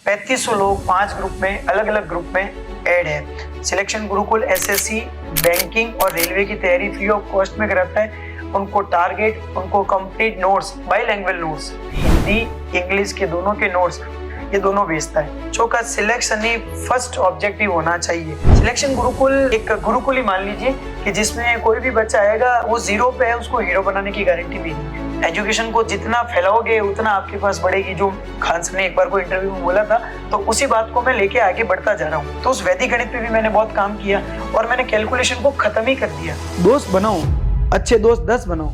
3500 लोग 5 ग्रुप में अलग अलग ग्रुप में ऐड है। सिलेक्शन गुरुकुल एसएससी, बैंकिंग और रेलवे की तैयारी फ्री ऑफ कॉस्ट में कराता है। उनको टारगेट, उनको complete notes, bilingual notes, Hindi English के दोनों के नोट्स ये दोनों भेजता है। चौथा, सिलेक्शन ही फर्स्ट ऑब्जेक्टिव होना चाहिए। सिलेक्शन गुरुकुल एक गुरुकुल ही मान लीजिए कि जिसमें कोई भी बच्चा आएगा वो जीरो पे है, उसको हीरो बनाने की गारंटी भी नहीं है। एजुकेशन को जितना फैलाओगे उतना आपके पास बढ़ेगी। जो खान सर ने एक बार को इंटरव्यू में बोला था, तो उसी बात को मैं लेके आगे बढ़ता जा रहा हूँ। तो उस वैदिक गणित पे भी मैंने बहुत काम किया और मैंने कैलकुलेशन को खत्म ही कर दिया। दोस्त बनाओ, अच्छे दोस्त 10 बनाओ,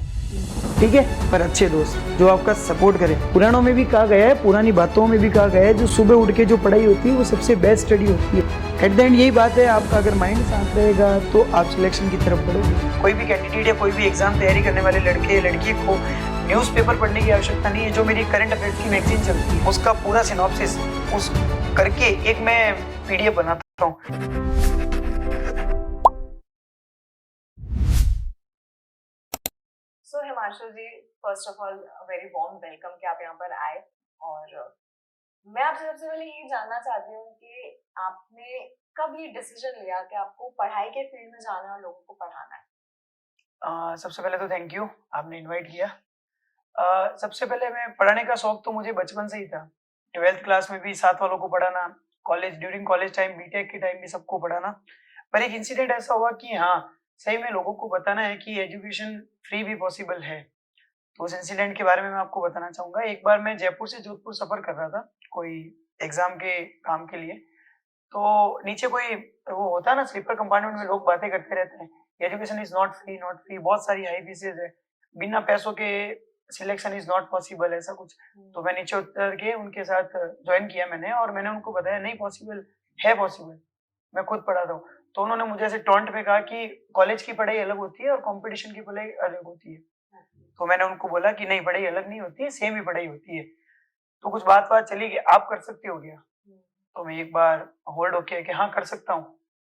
ठीक है, पर अच्छे दोस्त जो आपका सपोर्ट करे। पुराणों में भी कहा गया है, पुरानी बातों में भी कहा गया है, जो सुबह उठ के जो पढ़ाई होती है वो सबसे बेस्ट स्टडी होती है। एट द एंड यही बात है, आपका अगर माइंड शांत रहेगा तो आप सिलेक्शन की तरफ बढ़ोगे। कोई भी कैंडिडेट या कोई भी एग्जाम तैयारी करने वाले लड़के लड़की को न्यूज़पेपर पढ़ने की आवश्यकता नहीं है। जो मेरी करंट अफेयर्स की मैगजीन चलती है उसका पूरा सिनॉप्सिस उस करके एक मैं पीडीएफ बनाता हूँ। So Himanshu ji, first of all very warm welcome कि आप यहाँ पर आए। और मैं आपसे सबसे पहले ये जानना चाहती हूँ कि आपने कब ये डिसीजन लिया कि आपको पढ़ाई के फील्ड में जाना है और लोगों को पढ़ाना है? सबसे पहले तो थैंक यू, आपने इनवाइट किया। सबसे पहले मैं पढ़ाने का शौक तो मुझे बचपन से ही था। 12th क्लास में भी साथ वालों को पढ़ाना, ड्यूरिंग कॉलेज टाइम, बीटेक के टाइम भी सबको पढ़ाना। पर एक इंसिडेंट ऐसा हुआ कि हाँ, सही में लोगों को बताना है कि एजुकेशन फ्री भी पॉसिबल है। तो उस इंसिडेंट के बारे में मैं आपको बताना चाहूंगा। एक बार मैं जयपुर से जोधपुर सफर कर रहा था कोई एग्जाम के काम के लिए। तो नीचे कोई वो होता है ना, स्लीपर कंपार्टमेंट में लोग बातें करते रहते हैं, education is not free, not free, बहुत सारी हाई फीसेज है, बिना पैसों के सिलेक्शन इज नॉट पॉसिबल, ऐसा कुछ। तो मैं नीचे उतर के उनके साथ ज्वाइन किया मैंने, और मैंने उनको बताया नहीं पॉसिबल है, पॉसिबल, मैं खुद पढ़ाता हूँ। तो उन्होंने मुझे ऐसे टॉन्ट में कहा कि कॉलेज की पढ़ाई अलग होती है और कंपटीशन की पढ़ाई अलग होती है। तो मैंने उनको बोला कि नहीं, पढ़ाई अलग नहीं होती है, सेम ही पढ़ाई होती है। तो कुछ बात बात चली कि आप कर सकते हो क्या। तो मैं एक बार होल्ड होके कि हाँ कर सकता हूँ,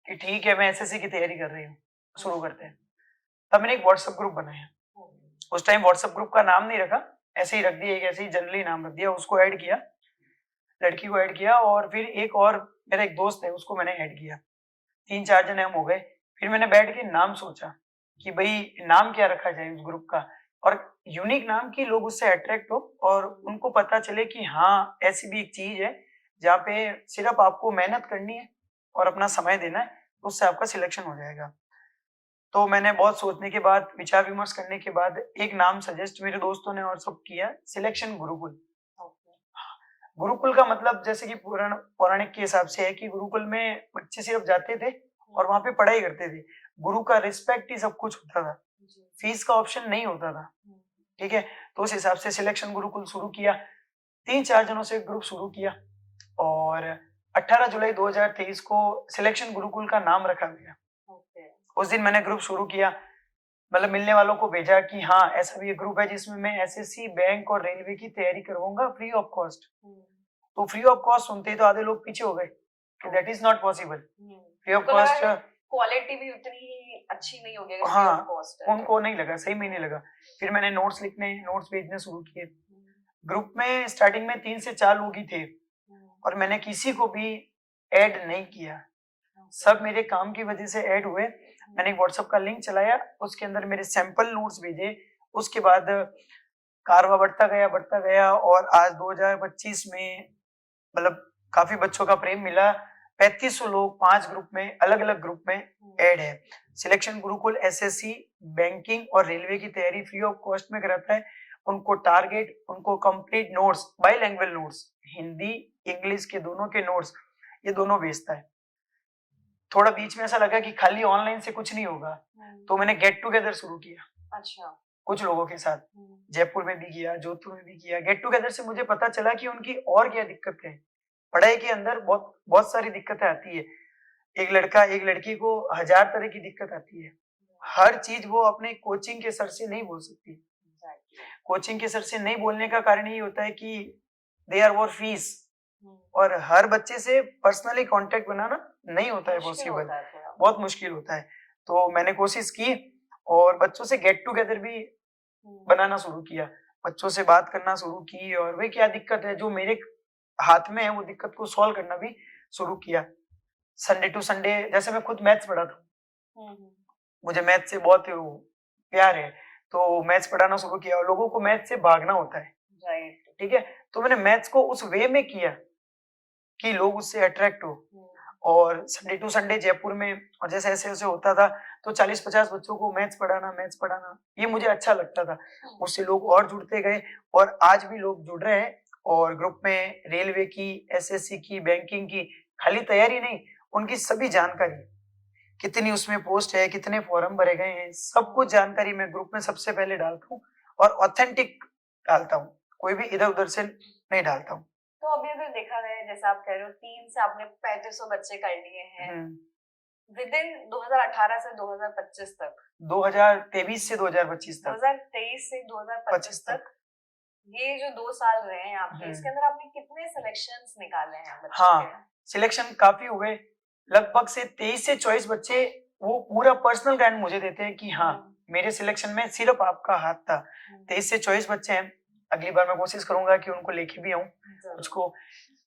कि ठीक है मैं एसएससी की तैयारी कर रही हूँ, शुरू करते हैं। तब मैंने एक व्हाट्सएप ग्रुप बनाया। उस टाइम व्हाट्सएप ग्रुप का नाम नहीं रखा, ऐसे ही रख दिया, एक ऐसे ही जनरली नाम रख दिया। उसको ऐड किया, लड़की को ऐड किया, और फिर एक और मेरा एक दोस्त है उसको मैंने ऐड किया। 3-4 जने हम हो गए। फिर मैंने बैठ के नाम सोचा कि भाई नाम क्या रखा जाए उस ग्रुप का, और यूनिक नाम की लोग उससे अट्रैक्ट हो और उनको पता चले कि हाँ ऐसी भी एक चीज है जहाँ पे सिर्फ आपको मेहनत करनी है और अपना समय देना है, उससे आपका सिलेक्शन हो जाएगा। तो मैंने बहुत सोचने के बाद, विचार विमर्श करने के बाद एक नाम सजेस्ट मेरे दोस्तों ने और सब किया, सिलेक्शन गुरुकुल। गुरुकुल का मतलब जैसे कि पौराणिक के हिसाब से है कि गुरुकुल में बच्चे सिर्फ जाते थे और वहां पे पढ़ाई करते थे। गुरु का रिस्पेक्ट ही सब कुछ होता था, फीस का ऑप्शन नहीं होता था, ठीक है। तो उस हिसाब से सिलेक्शन गुरुकुल शुरू किया। 3-4 जनों से ग्रुप शुरू किया और 18 जुलाई 2023 को सिलेक्शन गुरुकुल का नाम रखा गया। उस दिन मैंने ग्रुप शुरू किया, मतलब मिलने वालों को भेजा कि हाँ ऐसा भी एक ग्रुप है जिसमें मैं एसएससी, बैंक और रेलवे की तैयारी करवाऊंगा फ्री ऑफ कॉस्ट। तो फ्री ऑफ कॉस्ट सुनते ही तो आधे लोग पीछे हो गए कि that is not possible, free of cost, quality भी उतनी अच्छी नहीं होगी अगर हाँ, फ्री ऑफ कॉस्ट है। उनको नहीं लगा, सही में नहीं लगा। फिर मैंने नोट्स लिखने, नोट्स भेजने शुरू किए। ग्रुप में स्टार्टिंग में 3 से 4 लोग ही थे और मैंने किसी को भी ऐड नहीं किया, सब मेरे काम की वजह से ऐड हुए। मैंने एक व्हाट्सएप का लिंक चलाया, उसके अंदर मेरे सैंपल नोट्स भेजे। उसके बाद कारवा बढ़ता गया और आज 2025 में मतलब काफी बच्चों का प्रेम मिला। 3500 लोग 5 ग्रुप में अलग अलग ग्रुप में ऐड है। सिलेक्शन गुरुकुल एसएससी, बैंकिंग और रेलवे की तैयारी फ्री ऑफ कॉस्ट में कराता है। उनको टारगेट, उनको complete notes, bilingual notes, Hindi English के दोनों के नोट्स ये दोनों भेजता है। थोड़ा बीच में ऐसा लगा कि खाली ऑनलाइन से कुछ नहीं होगा, तो मैंने गेट टुगेदर शुरू किया। अच्छा। कुछ लोगों के साथ जयपुर में भी किया, जोधपुर में भी किया। गेट टुगेदर से मुझे पता चला कि उनकी और क्या दिक्कत है। पढ़ाई के अंदर बहुत बहुत सारी दिक्कतें आती है। एक लड़का एक लड़की को 1000 तरह की दिक्कत आती है। हर चीज वो अपने कोचिंग के सर से नहीं बोल सकती। कोचिंग के सर से नहीं बोलने का कारण ये होता है कि दे आर वॉर फीस, और हर बच्चे से पर्सनली कांटेक्ट बनाना नहीं होता है पॉसिबल, बहुत मुश्किल होता है। तो मैंने कोशिश की और बच्चों से गेट टुगेदर भी बनाना शुरू किया, बच्चों से बात करना शुरू की, और वे क्या दिक्कत है जो मेरे हाथ में है वो दिक्कत को सॉल्व करना भी शुरू किया। संडे टू संडे, जैसे मैं खुद मैथ्स पढ़ाता हूँ, मुझे मैथ से बहुत प्यार है, तो मैथ्स पढ़ाना शुरू किया और लोगों को मैथ से भागना होता है, राइट। ठीक है। तो मैंने मैथ्स को उस वे में किया कि लोग उससे अट्रैक्ट हो। और संडे टू संडे जयपुर में, और जैसे ऐसे ऐसे होता था तो 40-50 बच्चों को मैथ्स पढ़ाना ये मुझे अच्छा लगता था। उससे लोग और जुड़ते गए और आज भी लोग जुड़ रहे हैं। और ग्रुप में रेलवे की, एसएससी की, बैंकिंग की खाली तैयारी नहीं, उनकी सभी जानकारी, कितनी उसमें पोस्ट है, कितने फॉर्म भरे गए हैं, सब कुछ जानकारी मैं ग्रुप में सबसे पहले डालता हूँ और ऑथेंटिक डालता हूँ, कोई भी इधर उधर से नहीं डालता हूँ। तो अभी अगर देखा जाए, जैसे आप कह रहे हो 3 से आपने 3500 बच्चे कर लिए हैं विद इन 2018 से 2025 तक, 2023 से 2025 तक, 2023 से 2025 तक, ये जो 2 साल रहे हैं आपके, इसके अंदर आपने कितने सिलेक्शंस निकाले हैं बच्चों के? हाँ, सिलेक्शन काफी हुए, लगभग से 23 से 24 बच्चे वो पूरा पर्सनल गाइड मुझे देते हैं कि हाँ मेरे सिलेक्शन में सिर्फ आपका हाथ था। 23 से 24 बच्चे हैं, अगली बार मैं कोशिश करूंगा कि उनको लेके भी आऊं, कुछ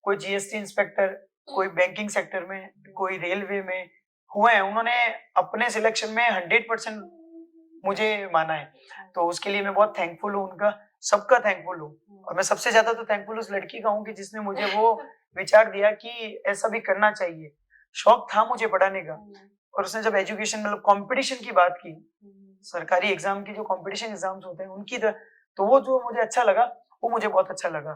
कोई जीएसटी इंस्पेक्टर, कोई बैंकिंग सेक्टर में, कोई रेलवे में हुए हैं, उन्होंने अपने सिलेक्शन में 100% मुझे माना है, तो उसके लिए मैं बहुत थैंकफुल हूँ, उनका सबका थैंकफुल हूँ। और मैं सबसे ज्यादा तो थैंकफुल उस लड़की का हूँ कि जिसने मुझे वो विचार दिया कि ऐसा भी करना चाहिए। शौक था मुझे पढ़ाने का, और उसने जब एजुकेशन मतलब कंपटीशन की बात की, सरकारी एग्जाम की जो कंपटीशन एग्जाम्स होते हैं उनकी, तो वो जो मुझे अच्छा लगा, वो मुझे बहुत अच्छा लगा।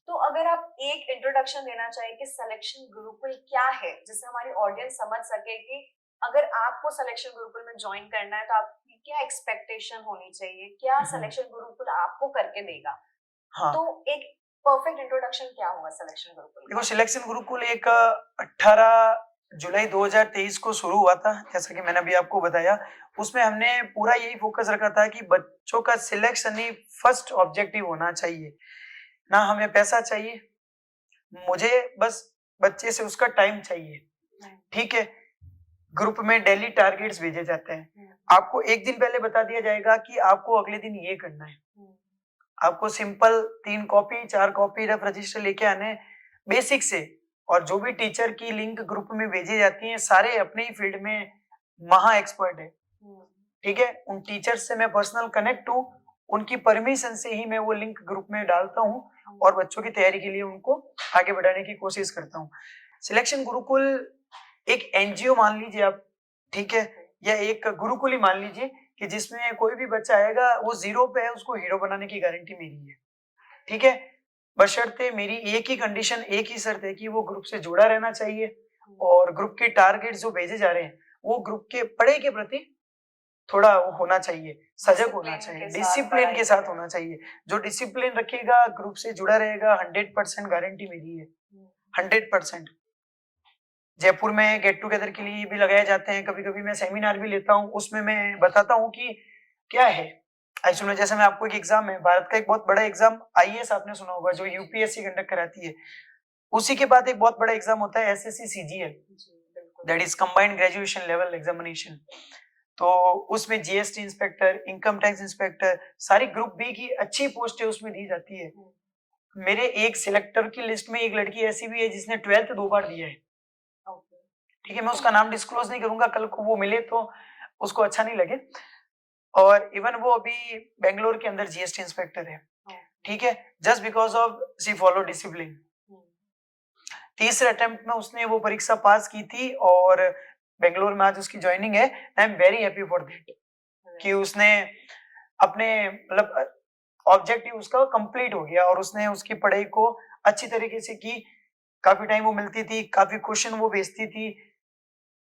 तो अगर आप एक इंट्रोडक्शन देना चाहिए कि सिलेक्शन गुरुकुल क्या है, जिससे हमारी ऑडियंस समझ सके कि अगर आपको सिलेक्शन गुरुकुल में ज्वाइन करना है तो आपकी क्या एक्सपेक्टेशन होनी चाहिए, क्या सिलेक्शन गुरुकुल आपको करके देगा। हाँ। तो एक परफेक्ट इंट्रोडक्शन क्या होगा सिलेक्शन गुरुकुल? देखो, सिलेक्शन गुरुकुल एक 18 जुलाई 2023 को शुरू हुआ था, जैसा कि मैंने अभी आपको बताया। उसमें हमने पूरा यही फोकस रखा था कि बच्चों का सिलेक्शन ही फर्स्ट ऑब्जेक्टिव होना चाहिए, ना हमें पैसा चाहिए, मुझे बस बच्चे से उसका टाइम चाहिए, ठीक है। ग्रुप में डेली टारगेट्स भेजे जाते हैं, आपको एक दिन पहले बता दिया जाएगा कि आपको अगले दिन ये करना है। आपको simple 3 copy 4 copy rough register लेके आने बेसिक से, और जो भी टीचर की लिंक ग्रुप में भेजी जाती है सारे अपने ही फील्ड में महा एक्सपर्ट है, ठीक है। उन टीचर्स से मैं पर्सनल कनेक्ट हूँ, उनकी परमिशन से ही मैं वो लिंक ग्रुप में डालता हूँ और बच्चों की तैयारी के लिए उनको आगे बढ़ाने की कोशिश करता हूँ। सिलेक्शन गुरुकुल एक एनजीओ मान लीजिए आप, ठीक है, या एक गुरुकुल ही मान लीजिए कि जिसमें कोई भी बच्चा आएगा वो जीरो पे है, उसको हीरो बनाने की गारंटी मेरी है, ठीक है। बशर्ते मेरी एक ही कंडीशन, एक ही शर्त है कि वो ग्रुप से जुड़ा रहना चाहिए और ग्रुप के टारगेट जो भेजे जा रहे हैं वो ग्रुप के पढ़ाई के प्रति थोड़ा वो होना चाहिए, सजग होना चाहिए, डिसिप्लिन के साथ होना चाहिए। जो डिसिप्लिन रखेगा, ग्रुप से जुड़ा रहेगा, 100% गारंटी मेरी है, 100%। जयपुर में गेट टुगेदर के लिए भी लगाए जाते हैं, कभी कभी मैं सेमिनार भी लेता हूँ, उसमें मैं बताता हूँ कि क्या है एक्चुअली में। जैसे मैं आपको एक एग्जाम है, भारत का एक बहुत बड़ा एग्जाम आईएएस आपने सुना होगा, जो यूपीएससी कंडक्ट कराती है, उसी के बाद एक बहुत बड़ा एग्जाम होता है SSC CGL, that is combined graduation level examination. तो उसमें GST inspector, income tax inspector, सारी ग्रुप बी की अच्छी पोस्टें उसमें दी जाती है। मेरे एक सिलेक्टर की लिस्ट में एक लड़की ऐसी भी है जिसने 12th 2 बार दिया है, ठीक है। मैं उसका नाम डिस्क्लोज नहीं करूंगा, कल को वो मिले तो उसको अच्छा नहीं लगे। और इवन वो अभी बेंगलोर के अंदर जीएसटी इंस्पेक्टर है, ठीक है, just because of she follow discipline. तीसरे अटेम्प्ट में उसने वो परीक्षा पास की थी और बेंगलोर में आज उसकी ज्वाइनिंग है। I am very happy for that कि उसने अपने मतलब ऑब्जेक्टिव उसका कंप्लीट हो गया और उसने उसकी पढ़ाई को अच्छी तरीके से की। काफी टाइम वो मिलती थी, काफी क्वेश्चन वो भेजती थी।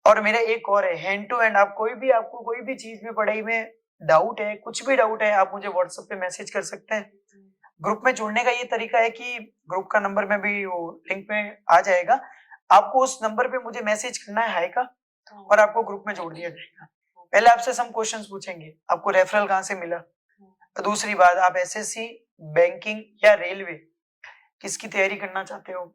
और मेरा एक और है, हैंड टू हैंड, आपको कोई भी चीज में पढ़ाई में डाउट है, कुछ भी डाउट है, आप मुझे व्हाट्सएप पे मैसेज कर सकते हैं। ग्रुप में जुड़ने का ये तरीका है कि ग्रुप का नंबर में भी वो लिंक में आ जाएगा, आपको उस नंबर पे मुझे मैसेज करना है हाय का, और आपको ग्रुप में जोड़ दिया जाएगा। पहले आपसे सम क्वेश्चंस पूछेंगे, आपको रेफरल कहाँ से मिला, दूसरी बात आप एसएससी, बैंकिंग या रेलवे किसकी तैयारी करना चाहते हो,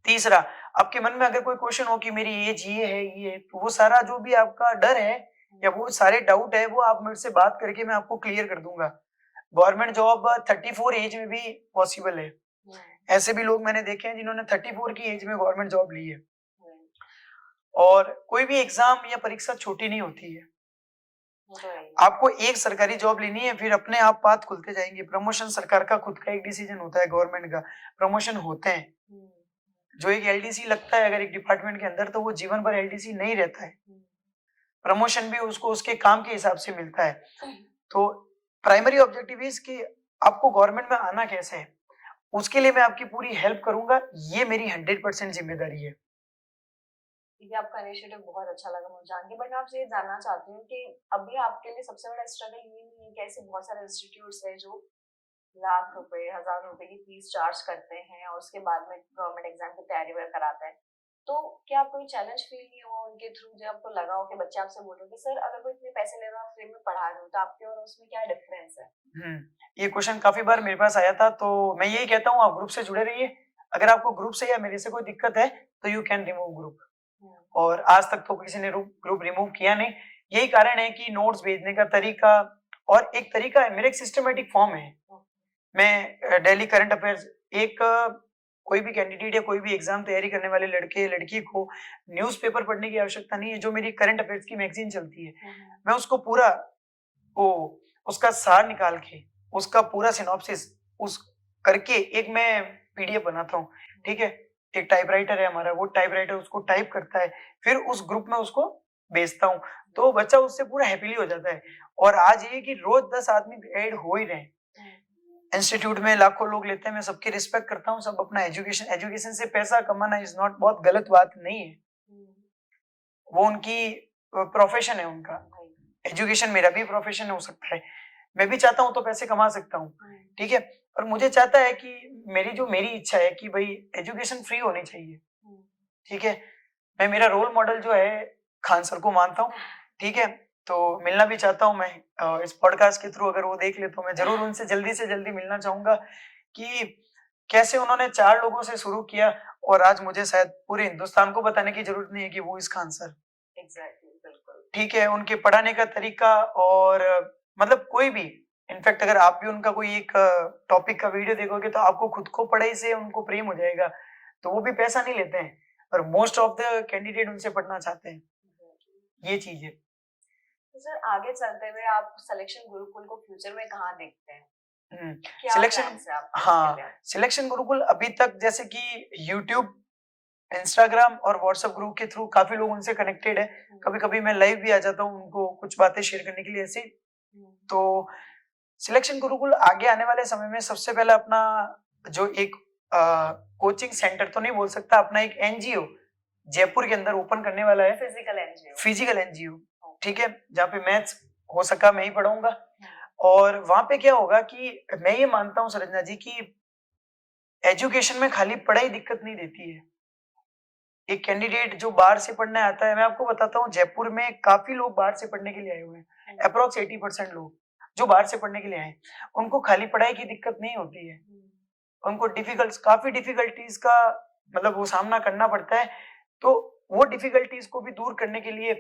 तीसरा आपके मन में अगर कोई क्वेश्चन हो कि मेरी एज ये है, तो वो सारा जो भी आपका डर है या वो सारे डाउट है वो आप मेरे से बात करके मैं आपको क्लियर कर दूंगा। गवर्नमेंट जॉब 34 एज में भी पॉसिबल है, ऐसे भी लोग मैंने देखे हैं जिन्होंने 34 की एज में गवर्नमेंट जॉब ली है। और कोई भी एग्जाम या परीक्षा छोटी नहीं होती है। आपको एक सरकारी जॉब लेनी है, फिर अपने आप पाथ खुलते जाएंगे। प्रमोशन सरकार का खुद का एक डिसीजन होता है, गवर्नमेंट का प्रमोशन होते हैं। जो एक एलडीसी लगता है अगर एक डिपार्टमेंट के अंदर, तो वो जीवन भर एलडीसी नहीं रहता है। प्रमोशन भी उसको उसके काम के हिसाब से मिलता है। तो प्राइमरी ऑब्जेक्टिव इज कि आपको गवर्नमेंट में आना कैसे है, उसके लिए मैं आपकी पूरी हेल्प करूंगा। ये मेरी 100% जिम्मेदारी है। ये आपका इनिशिएटिव बहुत अच्छा लगा मुझे जान के। बट मैं आपसे ये जानना चाहती हूँ कि अभी आपके लिए सबसे बड़ा स्ट्रगल ये नहीं है कि ऐसे बहुत सारे इंस्टीट्यूट्स हैं जो लाख रुपए, हजार रुपए की फीस चार्ज करते हैं और उसके बाद में गवर्नमेंट एग्जाम की तैयारी वगैरह कराते हैं, तो क्या आपको कोई चैलेंज फील नहीं हुआ उनके थ्रू, जब आपको लगा हो कि बच्चे आपसे बोल रहे हो कि सर अगर कोई इतने पैसे ले रहा है फ्री में पढ़ा रहे हो, तो आपके और उसमें क्या डिफरेंस है? ये क्वेश्चन काफी बार मेरे पास आया था, तो मैं यही कहता हूँ आप ग्रुप से जुड़े रहिए। अगर आपको ग्रुप से या मेरे से कोई दिक्कत है तो यू कैन रिमूव ग्रुप। और आज तक तो किसी ने ग्रुप रिमूव किया नहीं। यही कारण है कि नोट्स भेजने का तरीका और एक तरीका है, मेरा एक सिस्टमेटिक फॉर्म है। मैं डेली करंट अफेयर्स, एक कोई भी कैंडिडेट या कोई भी एग्जाम तैयारी करने वाले लड़के लड़की को न्यूज़पेपर पढ़ने की आवश्यकता नहीं है। जो मेरी करंट अफेयर्स की मैगजीन चलती है, मैं उसको पूरा वो उसका सार निकाल के, उसका पूरा सिनॉप्सिस उस करके एक मैं पीडीएफ बनाता हूँ। ठीक है, एक टाइपराइटर है हमारा, वो टाइपराइटर उसको टाइप करता है, फिर उस ग्रुप में उसको भेजता हूँ, तो बच्चा उससे पूरा हैप्पीली हो जाता है। और आज ये कि रोज 10 आदमी ऐड हो ही रहे। इंस्टीट्यूट में लाखों लोग लेते हैं, मैं सबकी रिस्पेक्ट करता हूँ। सब अपना एजुकेशन से पैसा कमाना इज नॉट, बहुत गलत बात नहीं है, वो उनकी प्रोफेशन है उनका। एजुकेशन मेरा भी प्रोफेशन हो सकता है, मैं भी चाहता हूँ तो पैसे कमा सकता हूँ। ठीक है, और मुझे चाहता है कि मेरी इच्छा है कि भाई एजुकेशन फ्री होनी चाहिए। ठीक है, मैं मेरा रोल मॉडल जो है खान सर को मानता हूँ। ठीक है, तो मिलना भी चाहता हूँ मैं इस पॉडकास्ट के थ्रू, अगर वो देख ले तो मैं जरूर उनसे जल्दी से जल्दी मिलना चाहूंगा कि कैसे उन्होंने 4 लोगों से शुरू किया और आज मुझे शायद पूरे हिंदुस्तान को बताने की जरूरत नहीं है कि वो इस खान सर। एग्जैक्टली, बिल्कुल। ठीक है, उनके पढ़ाने का तरीका और मतलब कोई भी, इनफैक्ट अगर आप भी उनका कोई एक टॉपिक का वीडियो देखोगे तो आपको खुद को पढ़ाई से उनको प्रेम हो जाएगा। तो वो भी पैसा नहीं लेते हैं, और मोस्ट ऑफ द कैंडिडेट उनसे पढ़ना चाहते हैं। ये चीज है। तो सर आगे चलते हुए आप सिलेक्शन गुरुकुल को फ्यूचर में कहाँ देखते हैं? क्या सिलेक्शन, plans है आपके हाँ, इसके लिए? सिलेक्शन गुरुकुल अभी तक जैसे कि यूट्यूब, इंस्टाग्राम और व्हाट्सएप ग्रुप के थ्रू काफी लोग उनसे कनेक्टेड है। कभी कभी मैं लाइव भी आ जाता हूँ उनको कुछ बातें शेयर करने के लिए ऐसे। तो सिलेक्शन गुरुकुल आगे आने वाले समय में सबसे पहले अपना जो एक कोचिंग सेंटर तो नहीं बोल सकता, अपना एक एनजीओ जयपुर के अंदर ओपन करने वाला है। Physical NGO. ठीक है, जहाँ पे मैथ्स हो सका मैं ही पढ़ाऊंगा। और वहां पे क्या होगा कि मैं ये मानता हूँ सरजना जी की एजुकेशन में खाली पढ़ाई दिक्कत नहीं देती है। एक कैंडिडेट जो बाहर से पढ़ने आता है, मैं आपको बताता हूँ जयपुर में काफी लोग बाहर से पढ़ने के लिए आए हुए हैं। अप्रोक्स 80% लोग जो बाहर से पढ़ने के लिए आए, उनको खाली पढ़ाई की दिक्कत नहीं होती है। उनको काफी डिफिकल्टीज का मतलब वो सामना करना पड़ता है। तो वो डिफिकल्टीज को भी दूर करने के लिए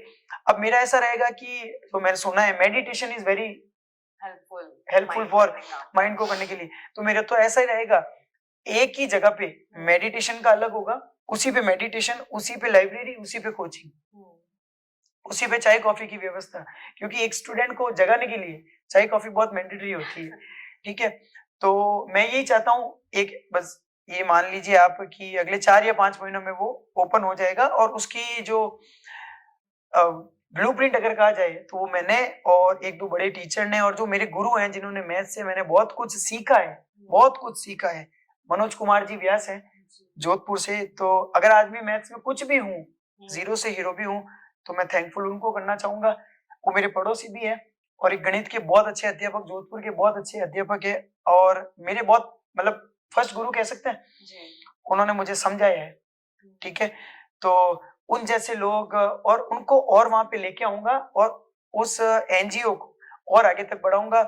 अब मेरा ऐसा रहेगा कि तो मैंने सुना है meditation is very helpful for mind को करने के लिए। तो मेरा तो ऐसा ही रहेगा, एक ही जगह पे मेडिटेशन का अलग होगा, उसी पे मेडिटेशन, उसी पे लाइब्रेरी, उसी पे कोचिंग, उसी पे चाय कॉफी की व्यवस्था। क्योंकि एक स्टूडेंट को जगाने के लिए चाय कॉफी बहुत मैंडेटरी होती है। ठीक है, तो मैं यही चाहता हूँ, एक बस ये मान लीजिए आप कि अगले 4 या 5 महीनों में वो ओपन हो जाएगा। और उसकी जो ब्लूप्रिंट अगर कहा जाए तो वो मैंने और 1-2 बड़े टीचर ने और जो मेरे गुरु हैं जिन्होंने मैथ से मैंने बहुत कुछ सीखा है, मनोज कुमार जी व्यास है जोधपुर से। तो अगर आज मैं मैथ्स में कुछ भी हूँ, जीरो से हीरो भी हूँ, तो मैं थैंकफुल उनको करना चाहूंगा। वो मेरे पड़ोसी भी है और एक गणित के बहुत अच्छे अध्यापक, जोधपुर के बहुत अच्छे अध्यापक है और मेरे बहुत मतलब फर्स्ट गुरु कह सकते हैं। उन्होंने मुझे समझाया है। ठीक है, तो उन जैसे लोग और उनको और वहां पे लेके आऊंगा और उस एनजीओ को और आगे तक बढ़ाऊंगा।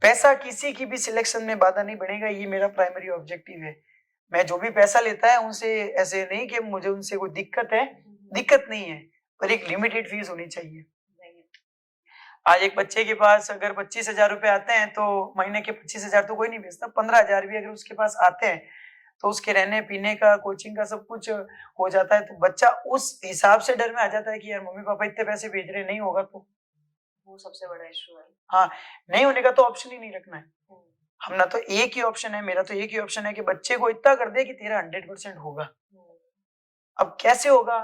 पैसा किसी की भी सिलेक्शन में बाधा नहीं बनेगा, ये मेरा प्राइमरी ऑब्जेक्टिव है। मैं जो भी पैसा लेता है उनसे ऐसे नहीं कि मुझे उनसे कोई दिक्कत नहीं है, पर एक लिमिटेड फीस होनी चाहिए। आज एक बच्चे के पास अगर 25,000 रुपए आते हैं तो महीने के 25,000 तो कोई नहीं भेजता। 15,000 भी अगर उसके पास आते हैं तो उसके रहने पीने का, कोचिंग का सब कुछ हो जाता है, तो बच्चा उस हिसाब से डर में आ जाता है कि यार मम्मी पापा इतने पैसे भेज रहे हैं, नहीं होगा तो। वो सबसे बड़ा इशू है। हाँ, नहीं होने का तो ऑप्शन ही नहीं रखना है। हम्म, हमने तो एक ही ऑप्शन है, मेरा तो एक ही ऑप्शन है कि बच्चे को इतना कर दे कि तेरा 100% होगा। हम्म, अब कैसे होगा,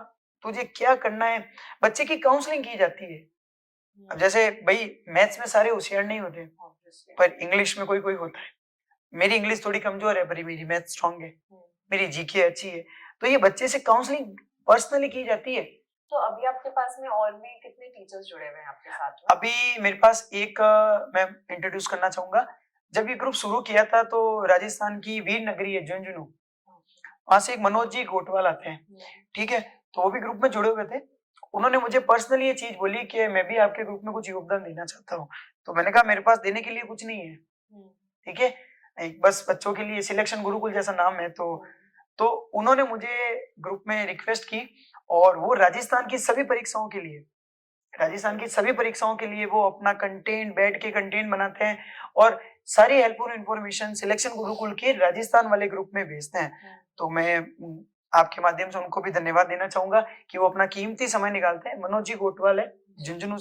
तुझे क्या करना है, बच्चे की काउंसलिंग की जाती है। अब जैसे भाई मैथ्स में सारे होशियार नहीं होते, obviously, पर इंग्लिश में कोई कोई होता है। मेरी इंग्लिश थोड़ी कमजोर है, पर मेरी मैथ स्ट्रांग है, मेरी जीके अच्छी है, तो ये बच्चे से काउंसलिंग पर्सनली की जाती है। तो अभी आपके पास में और भी कितने टीचर्स जुड़े हुए हैं आपके साथ में? अभी मेरे पास एक मैं इंट्रोड्यूस करना चाहूंगा। जब ये ग्रुप शुरू किया था तो राजस्थान की वीर नगरी है झुंझुनू, वहां से एक मनोज जी घोटवाल आते हैं, ठीक है, तो वो भी ग्रुप में जुड़े हुए थे। उन्होंने मुझे पर्सनली ये चीज बोली कि मैं भी आपके ग्रुप में कुछ योगदान देना चाहता हूँ। तो मैंने कहा मेरे पास देने के लिए कुछ नहीं है, ठीक है, एक बस बच्चों के लिए सिलेक्शन गुरुकुल जैसा नाम है। तो उन्होंने मुझे ग्रुप में रिक्वेस्ट की, और वो राजस्थान की सभी परीक्षाओं के लिए, राजस्थान की सभी परीक्षाओं के लिए वो अपना कंटेंट, बैठ के कंटेंट बनाते हैं और सारी हेल्पफुल इंफॉर्मेशन सिलेक्शन गुरुकुल के राजस्थान वाले ग्रुप में भेजते हैं। तो मैं आपके माध्यम से उनको भी धन्यवाद देना चाहूंगा कि वो अपना कीमती समय निकालते हैं। मनोज जी गोटवाल है, झुंझुनू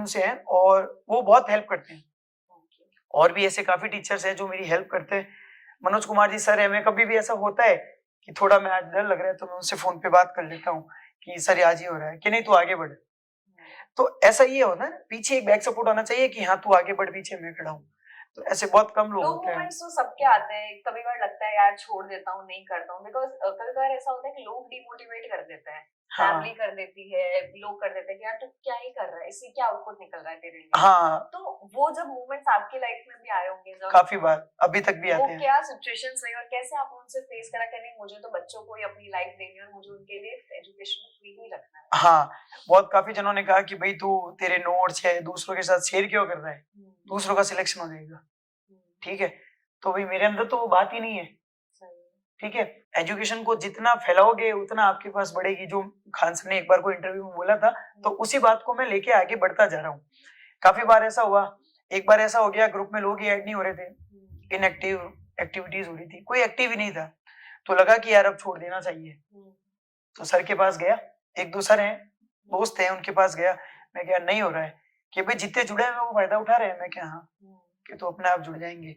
से हैं, और वो बहुत हेल्प करते हैं। और भी ऐसे काफी टीचर्स हैं जो मेरी हेल्प करते हैं। मनोज कुमार जी सर है, मैं कभी भी ऐसा होता है कि थोड़ा मैं आज डर लग रहा है तो मैं उनसे फोन पे बात कर लेता हूँ कि सर आज ही हो रहा है कि नहीं तू आगे बढ़। तो ऐसा ये होना है, पीछे एक बैक सपोर्ट होना चाहिए कि हाँ तू आगे बढ़, पीछे मैं खड़ा हूँ। तो ऐसे बहुत कम लोग लो होते हैं। मोमेंट्स तो सबके आते हैं, कभी बार लगता है यार छोड़ देता हूँ, नहीं करता हूँ, बिकॉज कभी बार ऐसा होता है कि लोग डिमोटिवेट कर देते हैं, हाँ फैमिली कर देती है, लोग कर देते हैं कि यार तू क्या ही कर रहा है, इससे क्या आउटपुट निकल रहा है तेरे लिए। हाँ, तो वो जब मोमेंट्स आपकी लाइफ में भी आए होंगे, जब काफी बार अभी तक भी वो आते हैं। क्या सिचुएशंस रही और कैसे आपने उनसे फेस करा कि नहीं मुझे तो बच्चों को ही अपनी लाइफ देनी है और मुझे उनके लिए एजुकेशन फ्री ही रखना है? हाँ, बहुत काफी जनों ने कहा कि भाई तू तेरे नोट्स है दूसरों के साथ शेयर क्यों कर रहा है, दूसरों का सिलेक्शन हो जाएगा, ठीक है। तो भाई मेरे अंदर तो वो बात ही नहीं है, ठीक है। एजुकेशन को जितना फैलाओगे उतना आपके पास बढ़ेगी। जो खान सर ने एक बार को इंटरव्यू में बोला था, तो उसी बात को मैं लेके आगे बढ़ता जा रहा हूँ। काफी बार ऐसा हुआ, एक बार ऐसा हो गया ग्रुप में लोग ही ऐड नहीं हो रहे थे, इनएक्टिव एक्टिविटीज हो रही थी, कोई एक्टिव ही नहीं था। तो लगा कि यार अब छोड़ देना चाहिए। तो सर के पास गया, एक दो सर हैं, दोस्त हैं, उनके पास गया। मैं क्या नहीं हो रहा है कि भाई जितने जुड़े हैं वो फायदा उठा रहे हैं। मैं क्या हाँ कि तो अपने आप जुड़ जाएंगे।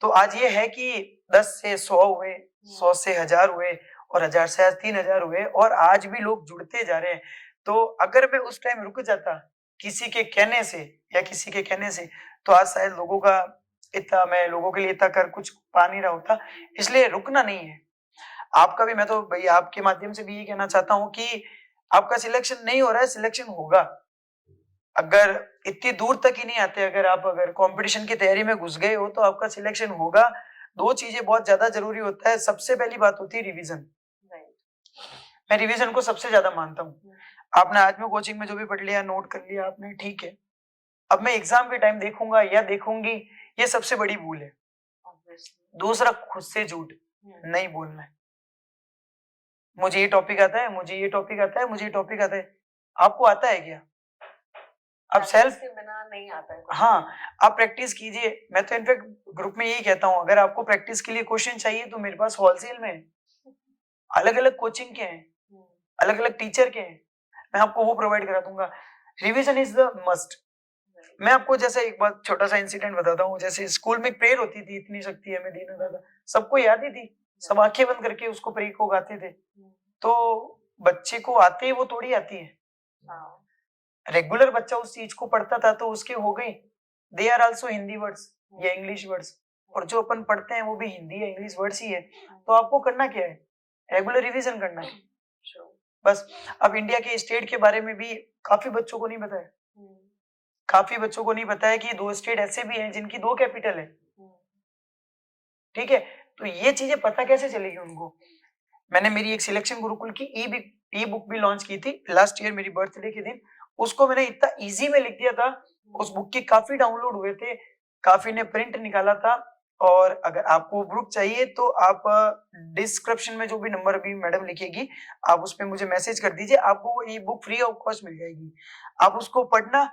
तो आज ये है कि 10 से 100 हुए, 100 से 1000 हुए, और 1000 से आज 3000 हुए, और आज भी लोग जुड़ते जा रहे हैं। तो अगर मैं उस टाइम रुक जाता किसी के कहने से या किसी के कहने से, तो आज शायद लोगों का इतना, मैं लोगों के लिए इतना कर कुछ पा नहीं रहा होता। इसलिए रुकना नहीं है। आपका भी, मैं तो भाई आपके माध्यम से भी ये कहना चाहता हूँ कि आपका सिलेक्शन नहीं हो रहा है, सिलेक्शन होगा। अगर इतनी दूर तक ही नहीं आते, अगर आप अगर कंपटीशन की तैयारी में घुस गए हो तो आपका सिलेक्शन होगा। दो चीजें बहुत ज्यादा जरूरी होता है। सबसे पहली बात होती है रिवीजन। मैं रिवीजन को सबसे ज्यादा मानता हूँ। आपने आज में कोचिंग में जो भी पढ़ लिया, नोट कर लिया आपने, ठीक है, अब मैं एग्जाम के टाइम देखूंगा या देखूंगी, ये सबसे बड़ी भूल है। दूसरा, खुद से झूठ नहीं बोलना है। मुझे ये टॉपिक आता है, मुझे ये टॉपिक आता है, मुझे ये टॉपिक आता है। आपको आता है क्या? अब सेल्फ के बिना नहीं आता है। हाँ, आप प्रैक्टिस कीजिए। मैं तो इनफैक्ट ग्रुप में यही कहता हूँ, अगर आपको प्रैक्टिस के लिए क्वेश्चन चाहिए तो मेरे पास होलसेल में अलग अलग कोचिंग के हैं, अलग अलग टीचर के हैं, मैं आपको वो प्रोवाइड करा दूंगा। Revision is the must. मैं आपको जैसे एक बात छोटा सा इंसिडेंट बताता हूँ। जैसे स्कूल में प्रेयर होती थी, इतनी शक्ति हमें दीना दादा, सबको याद ही थी, सब आंखें बंद करके उसको प्रे को गाते थे। तो बच्चे को आते ही वो थोड़ी आती है, रेगुलर बच्चा उस चीज को पढ़ता था तो उसके हो गई। They are also Hindi words या इंग्लिश वर्ड्स, और जो अपन पढ़ते हैं वो भी हिंदी या इंग्लिश वर्ड्स ही है। तो आपको करना क्या है? रेगुलर रिवीजन करना है बस। अब इंडिया के स्टेट के बारे में भी काफी बच्चों को नहीं पता है, काफी बच्चों को नहीं पता है कि 2 स्टेट ऐसे भी हैं जिनकी 2 कैपिटल है, ठीक है। तो ये चीजें पता कैसे चलेगी उनको? मैंने मेरी एक सिलेक्शन गुरुकुल की ई बुक भी लॉन्च की थी लास्ट ईयर मेरी बर्थडे के दिन। उसको मैंने इतना इजी में लिख दिया था, उस बुक के काफी डाउनलोड हुए थे, काफी ने प्रिंट निकाला था। और अगर आपको बुक चाहिए तो आप डिस्क्रिप्शन में जो भी नंबर अभी मैडम लिखेगी, आप उस पर मुझे मैसेज कर दीजिए, आपको वो e book free of cost मिल जाएगी। आप उसको पढ़ना,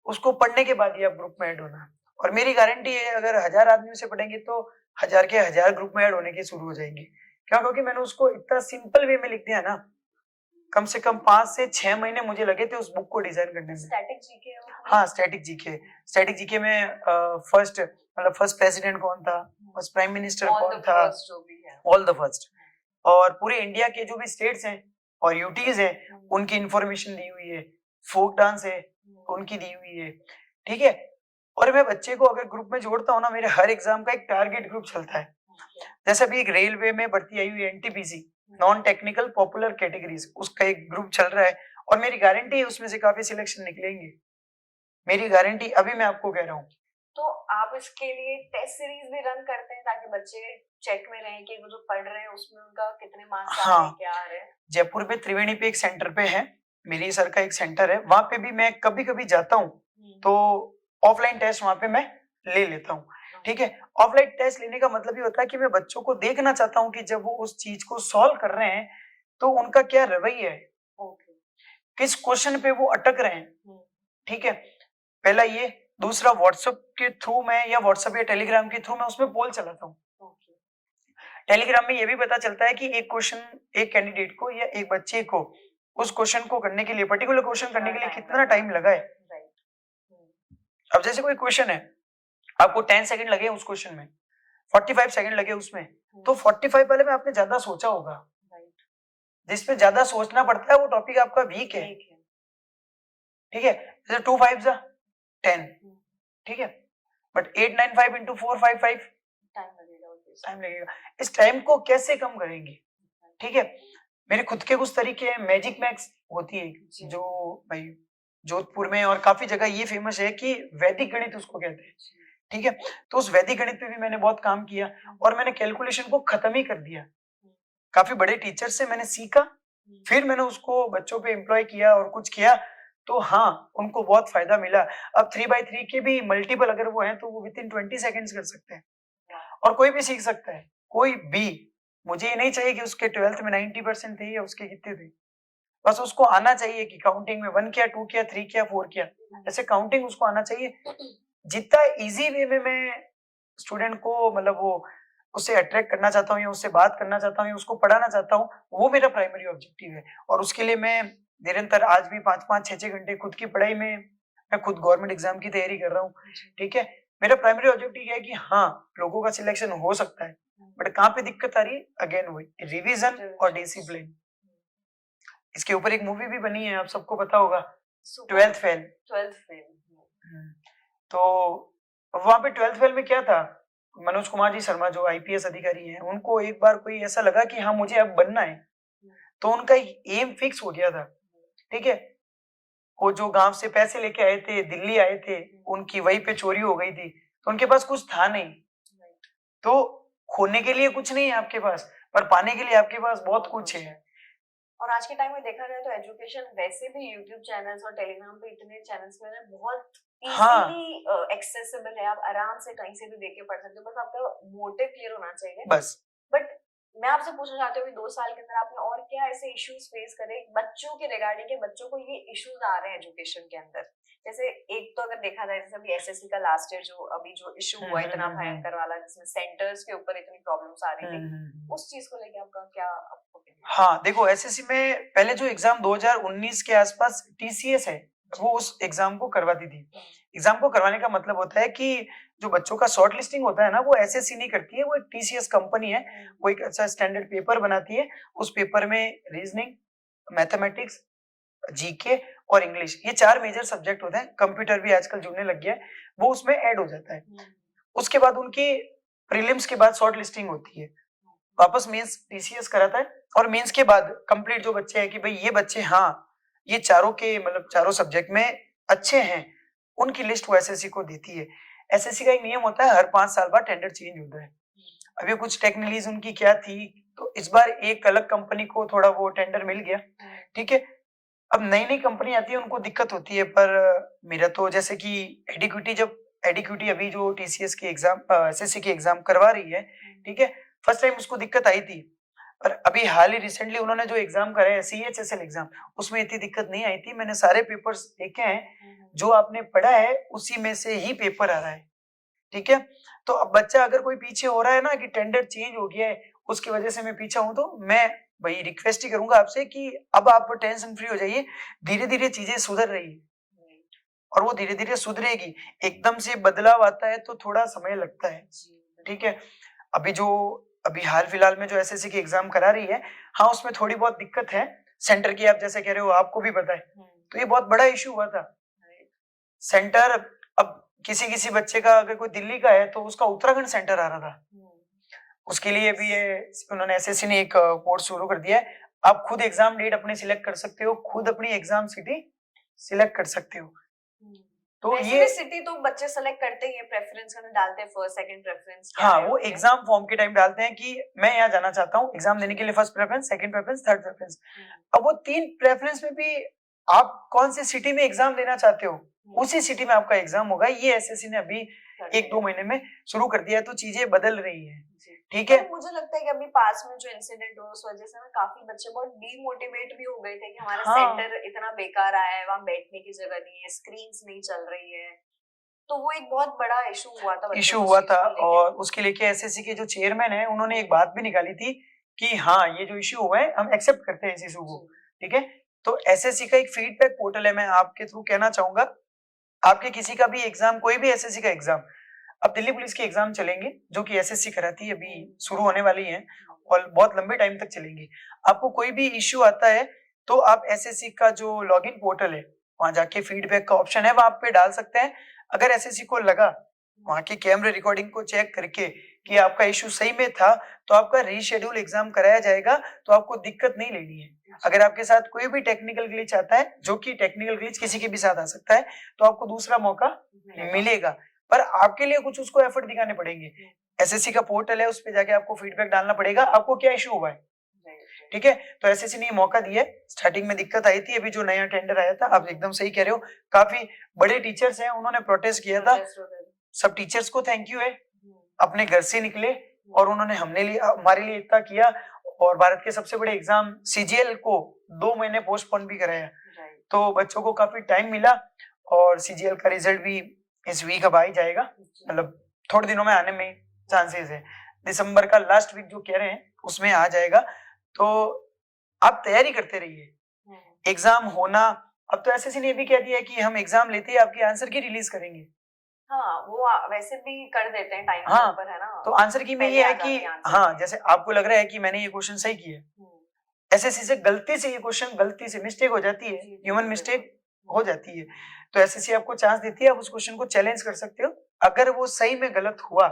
उसको पढ़ने के बाद ही आप ग्रुप में ऐड होना। और मेरी गारंटी है, अगर 1000 आदमी से पढ़ेंगे तो 1000 के 1000 ग्रुप में ऐड होने के शुरू हो जाएंगे। क्यों? क्योंकि मैंने उसको इतना सिंपल वे में लिख दिया ना, कम से कम 5 से 6 महीने मुझे लगे थे उस बुक को डिजाइन करने में। स्टैटिक जीके है वो? हाँ, स्टैटिक जीके में फर्स्ट प्रेसिडेंट कौन था, फर्स्ट प्राइम मिनिस्टर कौन था, जो भी है, ऑल द फर्स्ट, और पूरे इंडिया के जो भी स्टेट्स हैं और यूटीज हैं उनकी इंफॉर्मेशन दी हुई है, फोक डांस है उनकी दी हुई है, ठीक है। और मैं बच्चे को अगर ग्रुप में जोड़ता हूँ ना, मेरे हर एग्जाम का एक टारगेट ग्रुप चलता है। जैसे अभी एक रेलवे में भर्ती आई हुई है NTPC, non technical popular categories, उसका एक ग्रुप चल रहा है और मेरी गारंटी है उसमें से काफी सिलेक्शन निकलेंगे, मेरी गारंटी अभी मैं आपको कह रहा हूँ। तो आप इसके लिए टेस्ट सीरीज भी रन करते हैं ताकि बच्चे चेक में रहें कि वो जो पढ़ रहे हैं उसमें उनका कितने मार्क्स आ रहे हैं, क्या आ रहे हैं? जयपुर में त्रिवेणी पे एक सेंटर पे है, मेरी सर का एक सेंटर है, वहां पे भी मैं कभी कभी जाता हूँ तो ऑफलाइन टेस्ट वहां पे मैं ले लेता हूँ, ठीक है। ऑफलाइन टेस्ट लेने का मतलब ये होता है कि मैं बच्चों को देखना चाहता हूँ कि जब वो उस चीज को सॉल्व कर रहे हैं तो उनका क्या रवैया है, किस क्वेश्चन पे वो अटक रहे हैं, ठीक है। पहला ये, दूसरा व्हाट्सएप के थ्रू मैं या व्हाट्सएप या टेलीग्राम के थ्रू मैं उसमें पोल चलाता हूँ। टेलीग्राम में ये भी पता चलता है कि एक क्वेश्चन एक कैंडिडेट को या एक बच्चे को उस क्वेश्चन को करने के लिए, पर्टिकुलर क्वेश्चन करने के लिए कितना टाइम लगा है। अब जैसे कोई क्वेश्चन है, आपको 10 सेकंड लगे उस क्वेश्चन में, 45 सेकंड लगे उसमें, तो 45 वाले में आपने ज्यादा सोचा होगा, जिसमें ज्यादा सोचना पड़ता है वो टॉपिक आपका वीक है, ठीक है। जैसे 2 5 जा 10, ठीक है, बट 8 9 5 into 4 5 5 टाइम लगेगा। इस टाइम को कैसे कम करेंगे, ठीक है। मेरे खुद के कुछ तरीके हैं, मैजिक मैक्स होती है जो भाई जोधपुर में और काफी जगह ये फेमस है कि वैदिक गणित उसको कहते हैं, ठीक है। तो उस वैदिक गणित पे भी मैंने बहुत काम किया और मैंने कैलकुलेशन को खत्म ही कर दिया। काफी बड़े टीचर से मैंने सीखा, फिर मैंने उसको बच्चों पे एम्प्लॉय किया और कुछ किया, तो हाँ उनको बहुत फायदा मिला। अब 3x3 के भी मल्टीपल अगर वो हैं तो वो विद इन 20 सेकेंड्स कर सकते हैं और कोई भी सीख सकता है, कोई भी। मुझे ये नहीं चाहिए कि उसके 12th में 90% थे या उसके कितने थे, बस उसको आना चाहिए कि काउंटिंग में 1 किया, 2 किया, 3 किया, 4 किया, ऐसे काउंटिंग उसको आना चाहिए। जितना इजी वे में मैं स्टूडेंट को मतलब वो उससे अट्रैक्ट करना चाहता हूँ या उससे बात करना चाहता हूँ या उसको पढ़ाना चाहता हूँ, वो मेरा प्राइमरी ऑब्जेक्टिव है। और उसके लिए मैं निरंतर आज भी 5-5 6-6 घंटे खुद की पढ़ाई में, मैं खुद गवर्नमेंट एग्जाम की तैयारी कर रहा हूँ, ठीक है। मेरा प्राइमरी ऑब्जेक्टिव है कि हाँ लोगों का सिलेक्शन हो सकता है, बट कहाँ पे दिक्कत आ रही है, अगेन वही रिवीजन और डिसिप्लिन। इसके ऊपर एक मूवी भी बनी है, आप सबको पता होगा, 12th फेल। तो वहां पे 12th फेल में क्या था, मनोज कुमार जी शर्मा जो आईपीएस अधिकारी हैं, उनको एक बार कोई ऐसा लगा कि हाँ मुझे अब बनना है, तो उनका एम फिक्स हो गया था, ठीक है। वो जो गांव से पैसे लेके आए थे, दिल्ली आए थे, उनकी वहीं पे चोरी हो गई थी, तो उनके पास कुछ था नहीं। तो खोने के लिए कुछ नहीं है आपके पास, पर पाने के लिए आपके पास बहुत कुछ है। और आज के टाइम में देखा जाए तो एजुकेशन वैसे भी यूट्यूब चैनल्स और टेलीग्राम पे इतने चैनल्स में बहुत इजीली एक्सेसिबल है, आप आराम से कहीं से भी देख के पढ़ सकते हो, बस आपका मोटिव क्लियर होना चाहिए बस। बट मैं आपसे पूछना चाहती हूँ कि 2 साल के अंदर आपने और क्या ऐसे इश्यूज फेस करे बच्चों के रिगार्डिंग के, बच्चों को ये इश्यूज आ रहे हैं एजुकेशन के अंदर। जैसे एक तो अगर देखा जाए जैसे अभी एसएससी का लास्ट ईयर जो अभी जो इशू हुआ इतना भयंकर वाला, जिसमें सेंटर्स के ऊपर इतनी प्रॉब्लम्स आ रही थी, उस चीज को लेके आपका क्या हाँ देखो, एसएससी में पहले जो एग्जाम 2019 के आसपास टीसीएस है वो उस एग्जाम को करवाती थी। एग्जाम को करवाने का मतलब होता है कि जो बच्चों का शॉर्ट लिस्टिंग होता है ना, वो एसएससी नहीं करती है, वो एक टीसीएस कंपनी है, वो एक अच्छा स्टैंडर्ड पेपर बनाती है। उस पेपर में रीजनिंग, मैथमेटिक्स, जीके और इंग्लिश, ये 4 मेजर सब्जेक्ट होते हैं। कंप्यूटर भी आजकल जुड़ने लग गया है, वो उसमें ऐड हो जाता है। उसके बाद उनकी प्रीलिम्स के बाद शॉर्ट लिस्टिंग होती है, वापस मेंस टीसीएस कराता है, और मेंस के बाद कंप्लीट जो बच्चे हैं कि भाई ये बच्चे हाँ ये चारों के मतलब चारों सब्जेक्ट में अच्छे हैं, उनकी लिस्ट वो एसएससी को देती है। एसएससी का एक नियम होता है, हर 5 साल बाद टेंडर चेंज होता है। अभी कुछ टेक्निकलीज उनकी क्या थी, तो इस बार एक अलग कंपनी को थोड़ा वो टेंडर मिल गया, ठीक है। अब नई नई कंपनी आती है, उनको दिक्कत होती है, पर मेरा तो जैसे कि एडिक्यूटी अभी जो टीसीएस की एग्जाम एसएससी की एग्जाम करवा रही है, ठीक है, फर्स्ट टाइम उसको दिक्कत आई थी, पर अभी हाल ही रिसेंटली उन्होंने जो एग्जाम कराया है सीएचएसएल एग्जाम, उसमें इतनी दिक्कत नहीं आई थी। मैंने सारे पेपर्स देखे हैं, जो आपने पढ़ा है उसी में से ही पेपर आ रहा है, ठीक है। तो अब बच्चा अगर कोई पीछे हो रहा है ना कि टेंडर चेंज हो गया है उसकी वजह से मैं पीछे हूं, तो मैं भाई रिक्वेस्ट ही करूंगा आपसे कि अब आप टेंशन फ्री हो जाइए, धीरे धीरे चीजें सुधर रही है और वो धीरे धीरे सुधरेगी। एकदम से बदलाव आता है तो थोड़ा समय लगता है, ठीक है। अभी हाल फिलहाल में जो एसएससी की एग्जाम करा रही है, हाँ उसमें थोड़ी बहुत दिक्कत है सेंटर की, आप जैसे कह रहे हो आपको भी पता है, तो ये बहुत बड़ा इश्यू हुआ था सेंटर। अब किसी किसी बच्चे का अगर कोई दिल्ली का है तो उसका उत्तराखंड सेंटर आ रहा था, उसके लिए भी ये उन्होंने एसएससी ने एक कोर्स शुरू कर दिया है, आप खुद एग्जाम डेट अपने सिलेक्ट कर सकते हो, खुद अपनी एग्जाम सिटी सिलेक्ट कर सकते हो। तो ये सिटी तो बच्चे सेलेक्ट करते ही हैं, प्रेफरेंस में डालते हैं, फर्स्ट सेकंड प्रेफरेंस क्या हाँ है वो एग्जाम फॉर्म के टाइम डालते हैं कि मैं यहाँ जाना चाहता हूँ एग्जाम देने के लिए, first preference, second preference, third preference. अब वो 3 प्रेफरेंस में भी आप कौन सी सिटी में एग्जाम देना चाहते हो उसी सिटी में आपका एग्जाम होगा। ये एसएससी ने अभी 1-2 महीने में शुरू कर दिया है, तो चीजें बदल रही है, ठीक है। मुझे लगता है कि अभी पास में जो इंसिडेंट हुआ उस वजह से ना काफी बच्चे बहुत डीमोटिवेट भी हो गए थे कि हमारा सेंटर इतना बेकार आया है, वहाँ बैठने की जगह नहीं है, स्क्रीन्स नहीं चल रही है, तो वो एक बहुत बड़ा इशू हुआ था और उसके लेके एसएससी के जो चेयरमैन है उन्होंने एक बात भी निकाली थी कि हाँ ये जो इशू हुआ है हम एक्सेप्ट करते हैं इस इशू को, ठीक है। तो एसएससी का एक फीडबैक पोर्टल है, मैं आपके थ्रू कहना चाहूंगा, आपके किसी का भी एग्जाम, कोई भी एसएससी का एग्जाम, अब दिल्ली पुलिस के एग्जाम चलेंगे जो कि एसएससी कराती है, अभी शुरू होने वाली है और बहुत लंबे टाइम तक चलेंगी। आपको कोई भी इश्यू आता है तो आप एसएससी का जो लॉगिन पोर्टल है वहां जाके फीडबैक का ऑप्शन है वहां पे डाल सकते हैं। अगर एसएससी को लगा वहां की कैमरे रिकॉर्डिंग को चेक करके कि आपका इश्यू सही में था तो आपका रीशेड्यूल एग्जाम कराया जाएगा, तो आपको दिक्कत नहीं लेनी है। अगर आपके साथ कोई भी टेक्निकल ग्लिच आता है, जो कि टेक्निकल ग्लिच किसी के भी साथ आ सकता है, तो आपको दूसरा मौका मिलेगा, पर आपके लिए कुछ उसको एफर्ट दिखाने पड़ेंगे। एसएससी का पोर्टल है, उस पे जाके आपको फीडबैक डालना पड़ेगा, आपको क्या इशू हुआ है, ठीक है। तो एसएससी ने ये मौका दिया है, स्टार्टिंग में दिक्कत आई थी, अभी जो नया टेंडर आया था, आप एकदम सही कह रहे हो, काफी बड़े टीचर्स हैं उन्होंने प्रोटेस्ट किया था, सब टीचर्स को थैंक यू है, अपने घर से निकले और उन्होंने हमारे लिए इतना किया, और भारत के सबसे बड़े एग्जाम सीजीएल को 2 महीने पोस्टपोन भी कराया, तो बच्चों को काफी टाइम मिला और सीजीएल का रिजल्ट भी इस वीक अब आ ही जाएगा, मतलब थोड़े दिनों में आने में चांसेस है, दिसंबर का लास्ट वीक जो कह रहे हैं उसमें आ जाएगा। तो आप तैयारी करते रहिए, एग्जाम होना, अब तो एसएससी ने भी कह दिया है कि हम एग्जाम लेते ही आपकी आंसर की रिलीज करेंगे। हाँ वो वैसे भी कर देते हैं टाइम हाँ, पर, है ना। तो आंसर की में ये है कि हाँ जैसे आपको लग रहा है कि मैंने ये क्वेश्चन सही किया, एसएससी से गलती से ये क्वेश्चन, गलती से मिस्टेक हो जाती है, ह्यूमन मिस्टेक हो जाती है, तो एसएससी आपको चांस देती है, आप उस क्वेश्चन को चैलेंज कर सकते हो। अगर वो सही में गलत हुआ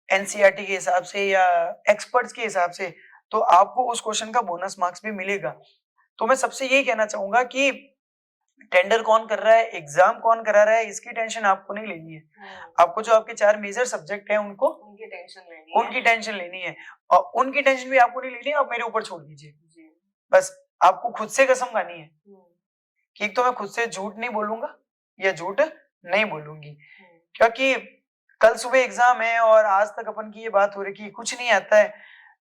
एनसीईआरटी के हिसाब से या एक्सपर्ट्स के हिसाब से, तो आपको उस क्वेश्चन का बोनस मार्क्स भी मिलेगा। तो मैं सबसे यही कहना चाहूंगा कि टेंडर कौन कर रहा है, एग्जाम कौन करा रहा है, इसकी टेंशन आपको नहीं लेनी है। आपको जो आपके 4 मेजर सब्जेक्ट हैं उनको उनकी टेंशन लेनी है, और उनकी टेंशन भी आपको नहीं लेनी है, आप मेरे ऊपर छोड़ दीजिए। बस आपको खुद से कसम खानी है कि एक तो मैं खुद से झूठ नहीं बोलूंगा या झूठ नहीं बोलूंगी, क्योंकि कल सुबह एग्जाम है और आज तक अपन की ये बात हो रही कि कुछ नहीं आता है,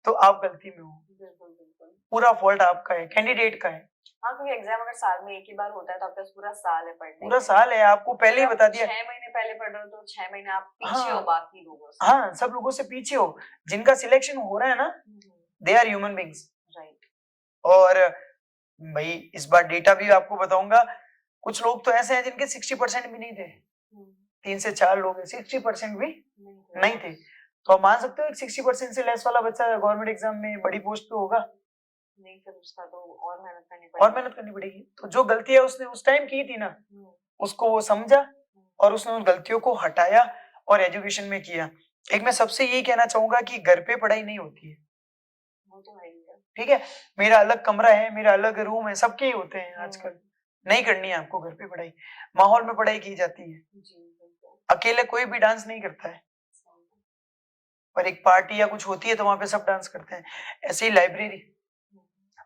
तो आप गलती में हो, पूरा फॉल्ट आपका है, कैंडिडेट का है। हाँ, क्योंकि एग्जाम अगर साल में एक ही बार होता है तो आपका पूरा साल है पढ़ने, पूरा साल है, आपको पहले ही बता दिया, 6 महीने पहले पढ़ रहे हो तो 6 महीने आप पीछे हो बाकी लोगों से। हाँ, सब लोगों से पीछे हो, जिनका सिलेक्शन हो रहा है ना, they are human beings, right. और भाई इस बार डेटा भी आपको बताऊंगा, कुछ लोग तो ऐसे हैं जिनके 60% भी नहीं थे, 3 से 4 लोग हैं 60% भी नहीं थे, तो आप मान सकते हो 60% से लेस वाला बच्चा गवर्नमेंट एग्जाम में बड़ी पोस्ट पे होगा नहीं, फिर उसका तो और मेहनत करनी पड़ेगी। तो जो गलतियां उसने उस टाइम की थी ना, उसको वो समझा और उसने उन गलतियों को हटाया और एजुकेशन में किया। एक मैं सबसे यही कहना चाहूंगा कि घर पे पढ़ाई नहीं होती है, वो तो है, ठीक है, मेरा अलग कमरा है, मेरा अलग रूम है, सबके ही होते हैं आजकल, नहीं करनी है आपको घर पे पढ़ाई, माहौल में पढ़ाई की जाती है। अकेले कोई भी डांस नहीं करता है, पर एक पार्टी या कुछ होती है तो वहां पे सब डांस करते हैं। ऐसे ही लाइब्रेरी,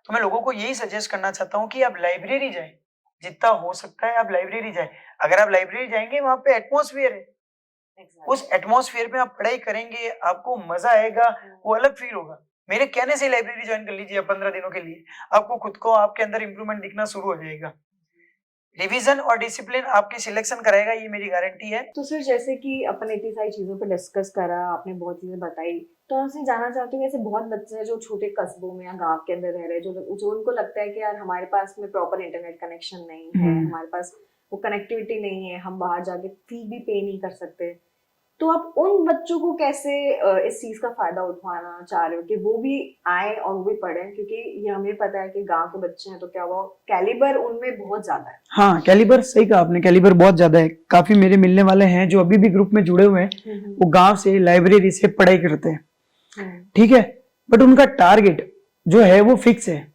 तो मैं लोगों को यही सजेस्ट करना चाहता हूँ कि आप लाइब्रेरी जाएं, जितना हो सकता है आप लाइब्रेरी जाएं। अगर आप लाइब्रेरी जाएंगे वहां पे एटमॉस्फेयर है, उस एटमॉस्फेयर में आप पढ़ाई करेंगे, आपको मजा आएगा, वो अलग फील होगा। मेरे कहने से लाइब्रेरी ज्वाइन कर लीजिए 15 दिनों के लिए, आपको खुद को आपके अंदर इंप्रूवमेंट दिखना शुरू हो जाएगा। रिवीजन और डिसिप्लिन आपकी सिलेक्शन कराएगा, ये मेरी गारंटी है। तो सर जैसे कि अपन इतनी सारी चीजों पर डिस्कस करा, आपने बहुत चीजें बताई, तो आपसे जानना चाहती हूँ ऐसे बहुत बच्चे हैं जो छोटे कस्बों में या गांव के अंदर रह रहे हैं, जो उनको लगता है कि यार हमारे पास में प्रॉपर इंटरनेट कनेक्शन नहीं है, हमारे पास वो कनेक्टिविटी नहीं है, हम बाहर जाके फी भी पे नहीं कर सकते, तो आप उन बच्चों को कैसे इस चीज का फायदा उठवाना चाह रहे हो कि वो भी आए और वो भी पढ़ें? क्योंकि ये हमें पता है कि गांव के बच्चे हैं तो क्या वो कैलिबर उनमें बहुत ज्यादा है। हाँ, कैलिबर सही कहा आपने, कैलिबर बहुत ज्यादा है। काफी मेरे मिलने वाले हैं जो अभी भी ग्रुप में जुड़े हुए हैं, वो गांव से लाइब्रेरी से पढ़ाई करते हैं, ठीक है, बट उनका टारगेट जो है वो फिक्स है।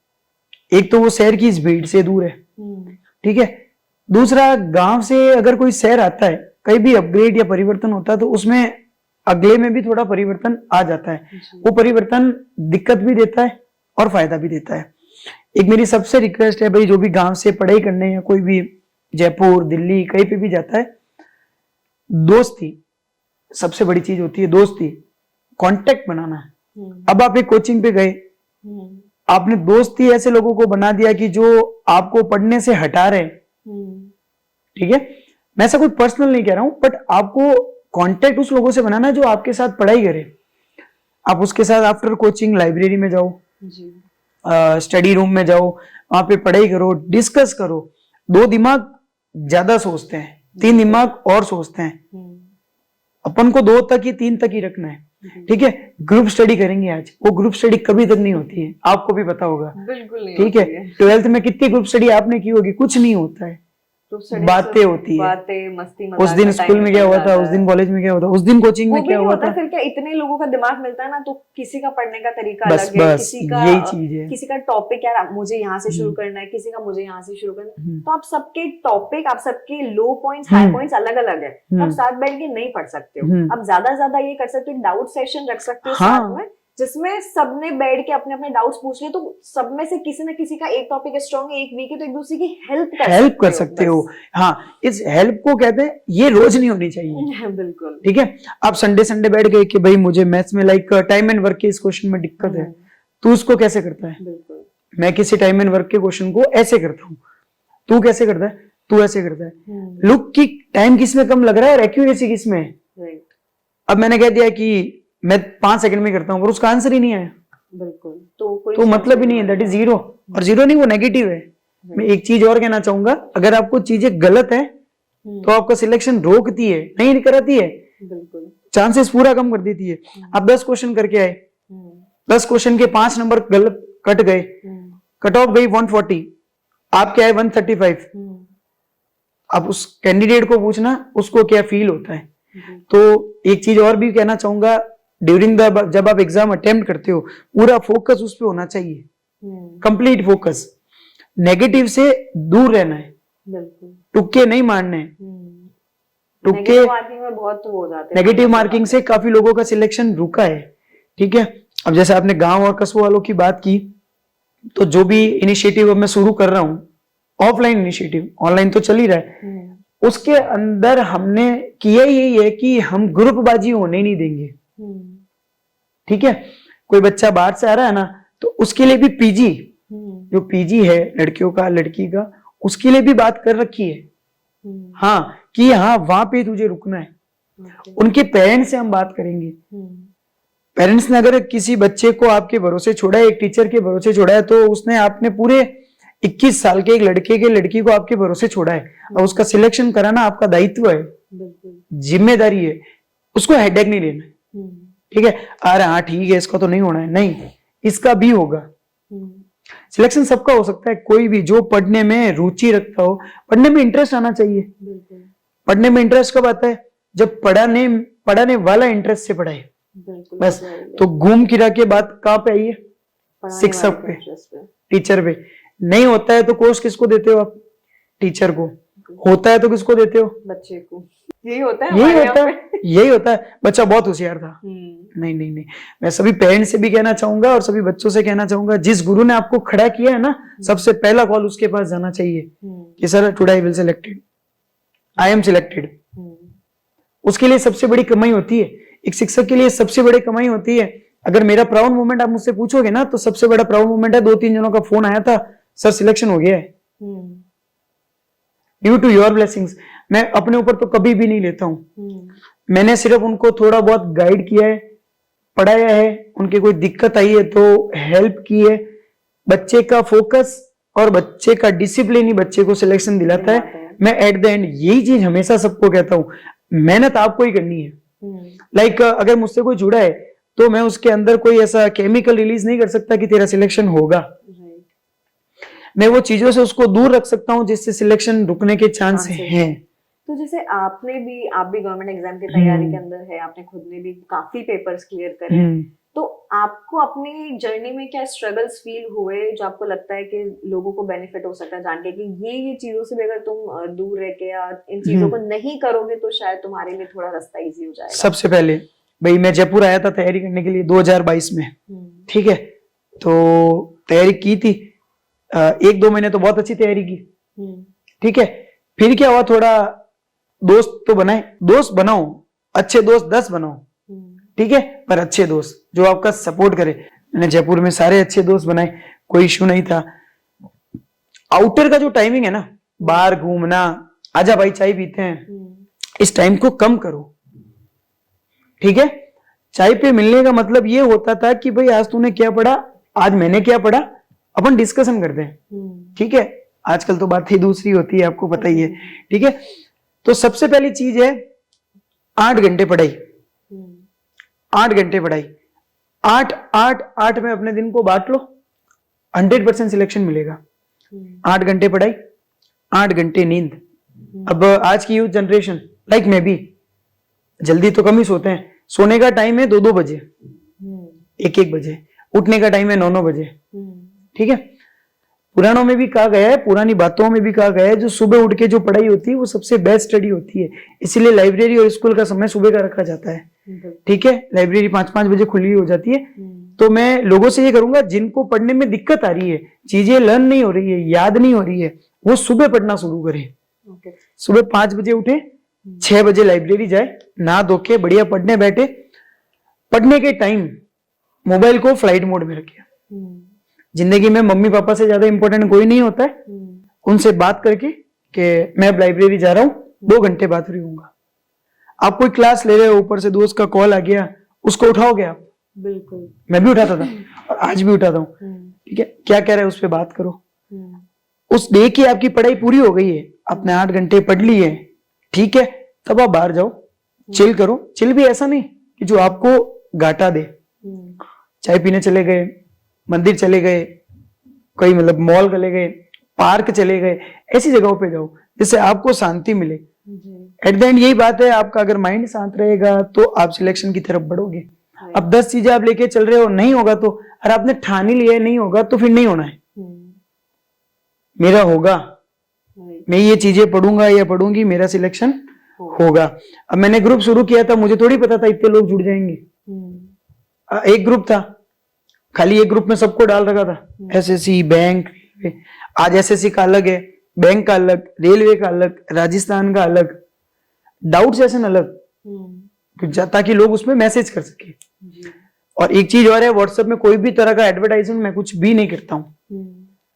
एक तो वो शहर की इस भीड़ से दूर है, ठीक है, दूसरा गांव से अगर कोई शहर आता है, कहीं भी अपग्रेड या परिवर्तन होता है तो उसमें अगले में भी थोड़ा परिवर्तन आ जाता है। वो परिवर्तन दिक्कत भी देता है और फायदा भी देता है। एक मेरी सबसे रिक्वेस्ट है भाई, जो भी गांव से पढ़ाई करने या कोई भी जयपुर दिल्ली कहीं पे भी जाता है, दोस्ती सबसे बड़ी चीज होती है, दोस्ती, कांटेक्ट बनाना है। अब आप एक कोचिंग पे गए, आपने दोस्ती ऐसे लोगों को बना दिया कि जो आपको पढ़ने से हटा रहे, ठीक है, मैं ऐसा कोई पर्सनल नहीं कह रहा हूं, बट आपको कांटेक्ट उस लोगों से बनाना है जो आपके साथ पढ़ाई करे। आप उसके साथ आफ्टर कोचिंग लाइब्रेरी में जाओ, स्टडी रूम में जाओ, वहां पे पढ़ाई करो, डिस्कस करो। दो दिमाग ज्यादा सोचते हैं, तीन दिमाग और सोचते हैं, अपन को दो तक ही तीन तक ही रखना है, ठीक है। ग्रुप स्टडी करेंगे आज, वो ग्रुप स्टडी कभी तक नहीं होती है, आपको भी पता होगा, बिल्कुल नहीं, ठीक है। 12th में कितनी ग्रुप स्टडी आपने की होगी? कुछ नहीं होता है, बातें होती है, बातें मस्ती उस दिन स्कूल में क्या हुआ था, उस दिन कॉलेज में क्या हुआ था, उस दिन कोचिंग में क्या हुआ था, फिर क्या इतने लोगों का दिमाग मिलता है ना, तो किसी का पढ़ने का तरीका बस अलग है, बस यही चीज है, किसी का टॉपिक यार मुझे यहाँ से शुरू करना है, किसी का मुझे यहाँ से शुरू करना है, तो आप सबके टॉपिक, आप सबके लो पॉइंट्स हाई पॉइंट्स अलग अलग है, तो आप साथ बैठ के नहीं पढ़ सकते हो। आप ज्यादा ये कर सकते हो, डाउट सेशन रख सकते हो साथ में, जिसमें सबने बैठ के अपने अपने डाउट्स पूछ लिए, तो सब में से किसी न किसी का एक टॉपिक स्ट्रॉन्ग है, एक वीक है, तो एक दूसरे की हेल्प कर सकते हो। हाँ, इस हेल्प को कहते हैं, ये रोज नहीं होनी चाहिए, बिल्कुल, ठीक है। आप संडे बैठ गए कि भाई मुझे मैथ्स में लाइक टाइम एंड वर्क के इस क्वेश्चन में दिक्कत है, तू उसको कैसे करता है? बिल्कुल, मैं किसी टाइम एंड वर्क के क्वेश्चन को ऐसे करता हूँ, तू कैसे करता है, तू ऐसे करता है। लुक की टाइम किसमें कम लग रहा है और एक्यूरेसी किसमें है। अब मैंने कह दिया कि मैं 5 सेकंड में करता हूँ, पर उसका आंसर ही नहीं आया, बिल्कुल, तो तो मतलब ही नहीं है, दैट इज जीरो। और जीरो नहीं, वो नेगेटिव है। मैं एक चीज और कहना चाहूंगा, अगर आपको चीजें गलत है तो आपका सिलेक्शन रोकती है, नहीं कराती है, बिल्कुल, चांसेस पूरा कम कर देती है। आप 10 क्वेश्चन करके आए, 10 क्वेश्चन के 5 नंबर गलत कट गए, कट ऑफ गई 140, आपके आए 135। आप उस कैंडिडेट को पूछना उसको क्या फील होता है। तो एक चीज और भी कहना चाहूंगा, ड्यूरिंग द जब आप एग्जाम अटेम्प्ट करते हो, पूरा फोकस उस पे होना चाहिए, कंप्लीट फोकस, नेगेटिव से दूर रहना है, तुक्के नहीं मारने हैं। तुक्के नेगेटिव मार्किंग से काफी लोगों का सिलेक्शन रुका है, ठीक है। अब जैसे आपने गांव और कस्बों वालों की बात की, तो जो भी इनिशिएटिव अब मैं शुरू कर रहा हूं, ऑफलाइन इनिशिएटिव, ऑनलाइन तो चल ही रहा है, उसके अंदर हमने किया यही है कि हम ग्रुपबाजी होने नहीं देंगे, ठीक है। कोई बच्चा बाहर से आ रहा है ना, तो उसके लिए भी पीजी, जो पीजी है लड़कियों का लड़की का, उसके लिए भी बात कर रखी है, हाँ, कि हाँ वहां पे तुझे रुकना है। उनके पेरेंट्स से हम बात करेंगे। पेरेंट्स ने अगर किसी बच्चे को आपके भरोसे छोड़ा है, एक टीचर के भरोसे छोड़ा है, तो उसने आपने पूरे 21 साल के एक लड़के के लड़की को आपके भरोसे छोड़ा है, और उसका सिलेक्शन कराना आपका दायित्व है, जिम्मेदारी है, उसको हेडेक नहीं लेना, ठीक है। अरे हाँ ठीक है, इसका तो नहीं होना है, नहीं, इसका भी होगा। सिलेक्शन सबका हो सकता है, कोई भी जो पढ़ने में रुचि रखता हो, पढ़ने में इंटरेस्ट आना चाहिए। पढ़ने में इंटरेस्ट कब आता है? जब पढ़ाने वाला इंटरेस्ट से पढ़ाए, बस। तो घूम फिरा के बात कहाँ पे आई है? शिक्षक पे, टीचर पे। नहीं होता है तो कोर्स किसको देते हो आप? टीचर को। होता है तो किसको देते हो? बच्चे को। यही होता है। बच्चा बहुत होशियार था। नहीं, मैं सभी पेरेंट्स से भी कहना चाहूंगा और सभी बच्चों से कहना चाहूंगा, जिस गुरु ने आपको खड़ा किया है ना, सबसे पहला कॉल उसके पास जाना चाहिए कि sir today I will selected, I am selected. उसके लिए सबसे बड़ी कमाई होती है, एक शिक्षक के लिए सबसे बड़ी कमाई होती है। अगर मेरा प्राउड मोमेंट आप मुझसे पूछोगे ना, तो सबसे बड़ा प्राउड मोमेंट है 2-3 जनों का फोन आया था, सर सिलेक्शन हो गया है। Due to your blessings. मैं अपने ऊपर तो कभी भी नहीं लेता हूँ। मैंने सिर्फ उनको थोड़ा बहुत गाइड किया है, पढ़ाया है, उनकी कोई दिक्कत आई है तो हेल्प की है। बच्चे का फोकस और बच्चे का डिसिप्लिन ही बच्चे को सिलेक्शन दिलाता है। मैं एट द एंड यही चीज हमेशा सबको कहता हूँ, मेहनत आपको ही करनी है। लाइक अगर मुझसे कोई जुड़ा है तो मैं उसके अंदर कोई ऐसा केमिकल रिलीज नहीं कर सकता कि तेरा सिलेक्शन होगा। मैं वो चीजों से उसको दूर रख सकता हूँ जिससे सिलेक्शन रुकने के चांस हैं। तो जैसे आप भी गवर्नमेंट एग्जाम की तैयारी के अंदर है, आपने खुद ने भी काफी पेपर्स क्लियर करे, तो आपको अपनी जर्नी में क्या स्ट्रगल्स फील हुए जो आपको लगता है कि लोगों को बेनिफिट हो सकता है जान के कि ये चीजों से भी अगर तुम दूर रह के या इन चीजों को नहीं करोगे तो शायद तुम्हारे लिए थोड़ा रास्ता इजी हो जाएगा? सबसे पहले भाई मैं जयपुर आया था तैयारी करने के लिए 2022 में, ठीक है, तो तैयारी की थी 1-2 महीने तो बहुत अच्छी तैयारी की, ठीक है। फिर क्या हुआ, थोड़ा दोस्त तो बनाए, दोस्त बनाओ, अच्छे दोस्त 10 बनाओ, ठीक है, पर अच्छे दोस्त जो आपका सपोर्ट करे। मैंने जयपुर में सारे अच्छे दोस्त बनाए, कोई इश्यू नहीं था। आउटर का जो टाइमिंग है ना, बाहर घूमना, आजा भाई चाय पीते हैं, इस टाइम को कम करो, ठीक है। चाय पे मिलने का मतलब ये होता था कि भाई आज तूने क्या पढ़ा, आज मैंने क्या पढ़ा, अपन डिस्कशन करते हैं, ठीक है। आजकल तो बात ही दूसरी होती है, आपको पता ही है, ठीक है। तो सबसे पहली चीज है 8 घंटे पढ़ाई, 8 घंटे पढ़ाई, 8 में अपने दिन को बांट लो, 100% सिलेक्शन मिलेगा। 8 घंटे पढ़ाई, 8 घंटे नींद। अब आज की यूथ जनरेशन लाइक मैं भी जल्दी तो कम ही सोते हैं, सोने का टाइम है 2-2 बजे, 1-1 बजे, उठने का टाइम है 9-9 बजे, ठीक है। पुराणों में भी कहा गया है, पुरानी बातों में भी कहा गया है, जो सुबह उठ के जो पढ़ाई होती है वो सबसे बेस्ट स्टडी होती है। इसीलिए लाइब्रेरी और स्कूल का समय सुबह का रखा जाता है, ठीक है। लाइब्रेरी 5-5 बजे खुली हो जाती है। तो मैं लोगों से ये करूंगा, जिनको पढ़ने में दिक्कत आ रही है, चीजें लर्न नहीं हो रही है, याद नहीं हो रही है, वो सुबह पढ़ना शुरू करें। सुबह 5 बजे उठे, 6 बजे लाइब्रेरी जाए, नहा धो के बढ़िया पढ़ने बैठे। पढ़ने के टाइम मोबाइल को फ्लाइट मोड में रखिए। जिंदगी में मम्मी पापा से ज्यादा इंपॉर्टेंट कोई नहीं होता है। उनसे बात करके कि मैं अब लाइब्रेरी जा रहा हूं, 2 घंटे बाद फ्री हूंगा। आप कोई क्लास ले रहे हो, ऊपर से दोस्त का कॉल आ गया, उसको उठाओगे आप? बिल्कुल, मैं भी उठाता था और आज भी उठाता हूँ, ठीक है। क्या कह रहा है उस पर बात करो। उस डे की आपकी पढ़ाई पूरी हो गई है, आपने 8 घंटे पढ़ लिए, ठीक है, तब आप बाहर जाओ, चिल करो। चिल भी ऐसा नहीं कि जो आपको घाटा दे। चाय पीने चले गए, मंदिर चले गए, कोई मतलब मॉल चले गए, पार्क चले गए, ऐसी जगहों पे जाओ जिससे आपको शांति मिले। एट द एंड यही बात है, आपका अगर माइंड शांत रहेगा तो आप सिलेक्शन की तरफ बढ़ोगे। अब 10 चीजें आप लेके चल रहे हो, नहीं होगा तो, अगर आपने ठान ही लिया है नहीं होगा तो फिर नहीं होना है। मेरा होगा, मैं ये चीजें पढ़ूंगा या पढ़ूंगी, मेरा सिलेक्शन होगा। अब मैंने ग्रुप शुरू किया था, मुझे थोड़ी पता था इतने लोग जुड़ जाएंगे। एक ग्रुप था, खाली एक ग्रुप में सबको डाल रखा था, एसएससी, बैंक। आज एसएससी का अलग है, बैंक का अलग, रेलवे का अलग, राजस्थान का अलग, डाउट सेशन अलग, ताकि लोग उसमें मैसेज कर सके। और एक चीज और है, व्हाट्सएप में कोई भी तरह का एडवर्टाइजमेंट मैं कुछ भी नहीं करता हूँ।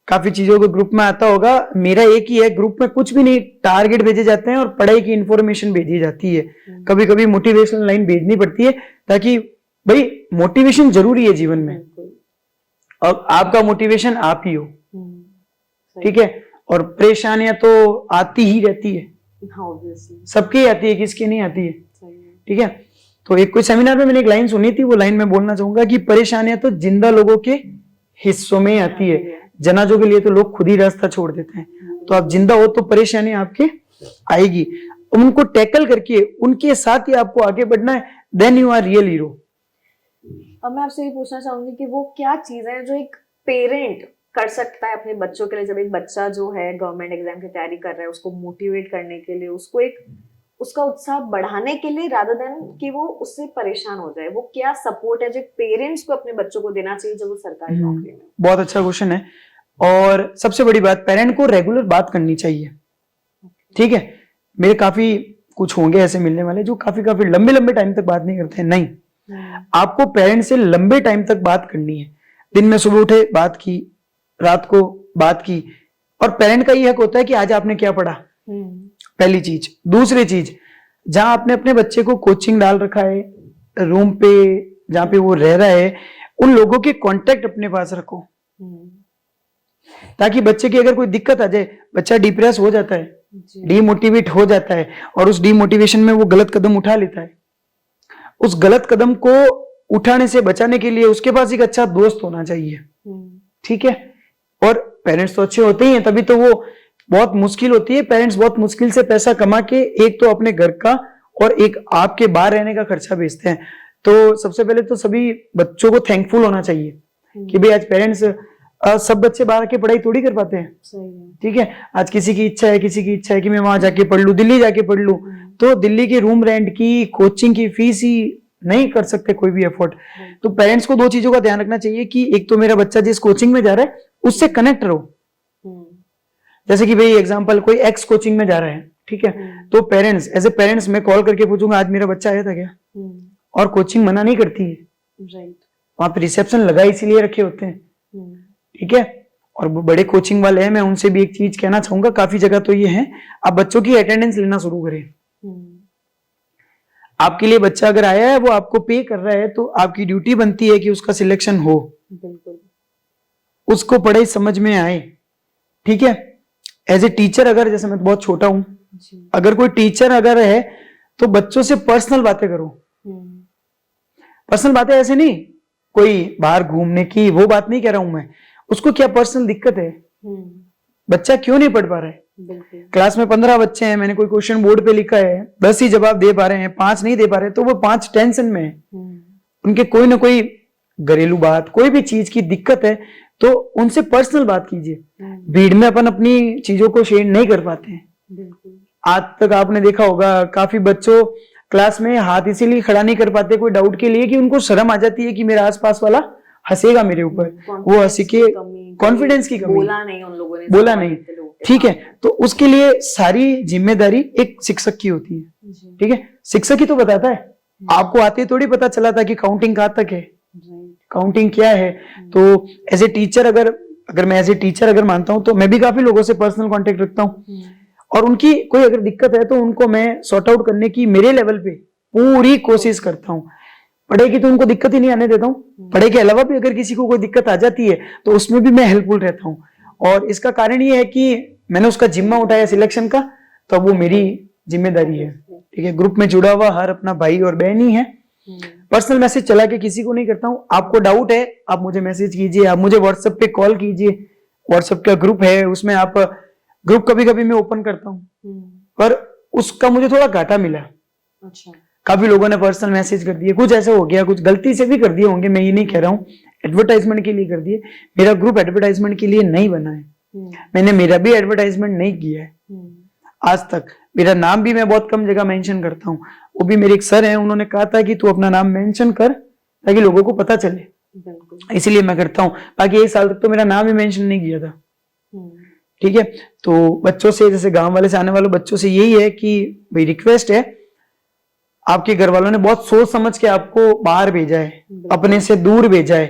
काफी चीजों को ग्रुप में आता होगा, मेरा एक ही है, ग्रुप में कुछ भी नहीं, टारगेट भेजे जाते हैं और पढ़ाई की इंफॉर्मेशन भेजी जाती है। कभी कभी मोटिवेशनल लाइन भेजनी पड़ती है, ताकि भाई मोटिवेशन जरूरी है जीवन में, और आपका मोटिवेशन आप ही हो, ठीक है। और परेशानियां तो आती ही रहती है, सबकी आती है, किसकी नहीं आती है, ठीक है। तो एक कोई सेमिनार में मैंने एक लाइन सुनी थी, वो लाइन मैं बोलना चाहूंगा कि परेशानियां तो जिंदा लोगों के हिस्सों में आती है, जनाजों के लिए तो लोग खुद ही रास्ता छोड़ देते हैं। तो आप जिंदा हो तो परेशानी आपके आएगी, उनको टैकल करके उनके साथ ही आपको आगे बढ़ना है, then you are real hero. अब मैं आपसे ये पूछना चाहूंगी कि वो क्या चीजें हैं जो एक पेरेंट कर सकता है अपने बच्चों के लिए, जब एक बच्चा जो है गवर्नमेंट एग्जाम की तैयारी कर रहा है, उसको मोटिवेट करने के लिए, उसको एक उसका उत्साह बढ़ाने के लिए, रादर देन कि वो उससे परेशान हो जाए, वो क्या सपोर्ट है जो पेरेंट्स को अपने बच्चों को देना चाहिए जब वो सरकारी नौकरी में? बहुत अच्छा क्वेश्चन है। और सबसे बड़ी बात, पेरेंट को रेगुलर बात करनी चाहिए, ठीक है। मेरे काफी कुछ होंगे ऐसे मिलने वाले जो काफी लंबे टाइम तक बात नहीं करते हैं, नहीं, आपको पेरेंट से लंबे टाइम तक बात करनी है। दिन में सुबह उठे बात की, रात को बात की, और पेरेंट का ये हक होता है कि आज आपने क्या पढ़ा, पहली चीज। दूसरी चीज, जहां आपने अपने बच्चे को कोचिंग डाल रखा है, रूम पे जहां पे वो रह रहा है, उन लोगों के कांटेक्ट अपने पास रखो, ताकि बच्चे की अगर कोई दिक्कत आ जाए, बच्चा डिप्रेस हो जाता है, डीमोटिवेट हो जाता है, और उस डीमोटिवेशन में वो गलत कदम उठा लेता है। उस गलत कदम को उठाने से बचाने के लिए उसके पास एक अच्छा दोस्त होना चाहिए, ठीक है। और पेरेंट्स तो अच्छे होते ही हैं, तभी तो वो बहुत मुश्किल होती है, पेरेंट्स बहुत मुश्किल से पैसा कमा के एक तो अपने घर का और एक आपके बाहर रहने का खर्चा भेजते हैं। तो सबसे पहले तो सभी बच्चों को थैंकफुल होना चाहिए कि भाई आज पेरेंट्स, सब बच्चे बाहर के पढ़ाई थोड़ी कर पाते हैं, ठीक है। आज किसी की इच्छा है कि मैं वहां जाके पढ़ लूं, दिल्ली जाके पढ़ लूं, तो दिल्ली के रूम रेंट की, कोचिंग की फीस ही नहीं कर सकते कोई भी एफर्ट। तो पेरेंट्स को दो चीजों का ध्यान रखना चाहिए कि एक तो मेरा बच्चा जिस कोचिंग में जा रहा है उससे कनेक्ट रहो। जैसे कि भाई एग्जांपल, कोई एक्स कोचिंग में जा रहा है, ठीक है, तो पेरेंट्स, एज ए पेरेंट्स मैं कॉल करके पूछूंगा आज मेरा बच्चा आया था क्या, और कोचिंग मना नहीं करती है, वहां पे रिसेप्शन लगा इसीलिए रखे होते हैं, ठीक है। और बड़े कोचिंग वाले हैं, मैं उनसे भी एक चीज कहना चाहूंगा, काफी जगह तो ये है, आप बच्चों की अटेंडेंस लेना शुरू करें। आपके लिए बच्चा अगर आया है, वो आपको पे कर रहा है, तो आपकी ड्यूटी बनती है कि उसका सिलेक्शन हो, उसको पढ़ाई समझ में आए, ठीक है। एज ए टीचर, अगर जैसे मैं बहुत छोटा हूं, अगर कोई टीचर अगर है तो बच्चों से पर्सनल बातें करो। पर्सनल बातें ऐसे नहीं कोई बाहर घूमने की, वो बात नहीं कह रहा हूं मैं, उसको क्या पर्सनल दिक्कत है, बच्चा क्यों नहीं पढ़ पा रहा है। क्लास में 15 बच्चे हैं, मैंने कोई क्वेश्चन बोर्ड पे लिखा है, 10 ही जवाब दे पा रहे हैं, 5 नहीं दे पा रहे, तो वो 5 टेंशन में है, उनके कोई ना कोई घरेलू बात, कोई भी चीज की दिक्कत है, तो उनसे पर्सनल बात कीजिए। भीड़ में अपन अपनी चीजों को शेयर नहीं कर पाते हैं। आज तक आपने देखा होगा काफी बच्चों क्लास में हाथ इसीलिए खड़ा नहीं कर पाते कोई डाउट के लिए कि उनको शर्म आ जाती है कि मेरा आसपास वाला हंसेगा मेरे ऊपर, वो हंसी के कॉन्फिडेंस की कमी, बोला नहीं, ठीक है। तो उसके लिए सारी जिम्मेदारी एक शिक्षक की होती है, ठीक है। शिक्षक ही तो बताता है, आपको आते थोड़ी पता चला था कि काउंटिंग कहाँ तक है, काउंटिंग क्या है। तो एज ए टीचर, अगर मैं एज ए टीचर अगर मानता हूं, तो मैं भी काफी लोगों से पर्सनल कांटेक्ट रखता हूं, और उनकी कोई अगर दिक्कत है तो उनको मैं सॉर्ट आउट करने की मेरे लेवल पे पूरी कोशिश करता हूं। पढ़ाई की तो उनको दिक्कत ही नहीं आने देता हूँ, पढ़ाई के अलावा भी अगर किसी को कोई दिक्कत आ जाती है तो उसमें भी मैं हेल्पफुल रहता हूँ। और इसका कारण ये है कि मैंने उसका जिम्मा उठाया सिलेक्शन का, तो वो मेरी जिम्मेदारी है, ठीक है। ग्रुप में जुड़ा हुआ हर अपना भाई और बहन ही है। पर्सनल मैसेज चला के किसी को नहीं करता हूँ। आपको डाउट है आप मुझे मैसेज कीजिए, आप मुझे व्हाट्सएप पे कॉल कीजिए, व्हाट्सएप का ग्रुप है, उसमें आप ग्रुप कभी कभी मैं ओपन करता हूँ, पर उसका मुझे थोड़ा घाटा मिला। अच्छा, काफी लोगों ने पर्सनल मैसेज कर दिए, कुछ ऐसा हो गया, कुछ गलती से भी कर दिए होंगे, मैं ये नहीं कह रहा हूँ, एडवर्टाइजमेंट के लिए कर दिए। मेरा ग्रुप एडवर्टाइजमेंट के लिए नहीं बना है, मैंने मेरा भी एडवर्टाइजमेंट नहीं किया है आज तक। मेरा नाम भी मैं बहुत कम जगह मेंशन करता हूँ, वो भी मेरे एक सर हैं, उन्होंने कहा था कि तू अपना नाम मेंशन कर ताकि लोगों को पता चले, इसीलिए मैं करता हूँ। बाकी 1 साल तक तो मेरा नाम ही मेंशन नहीं किया था, ठीक है। तो बच्चों से, जैसे गांव वाले से आने वाले बच्चों से यही है कि भाई रिक्वेस्ट है, आपके घर वालों ने बहुत सोच समझ के आपको बाहर भेजा है, अपने से दूर भेजा है,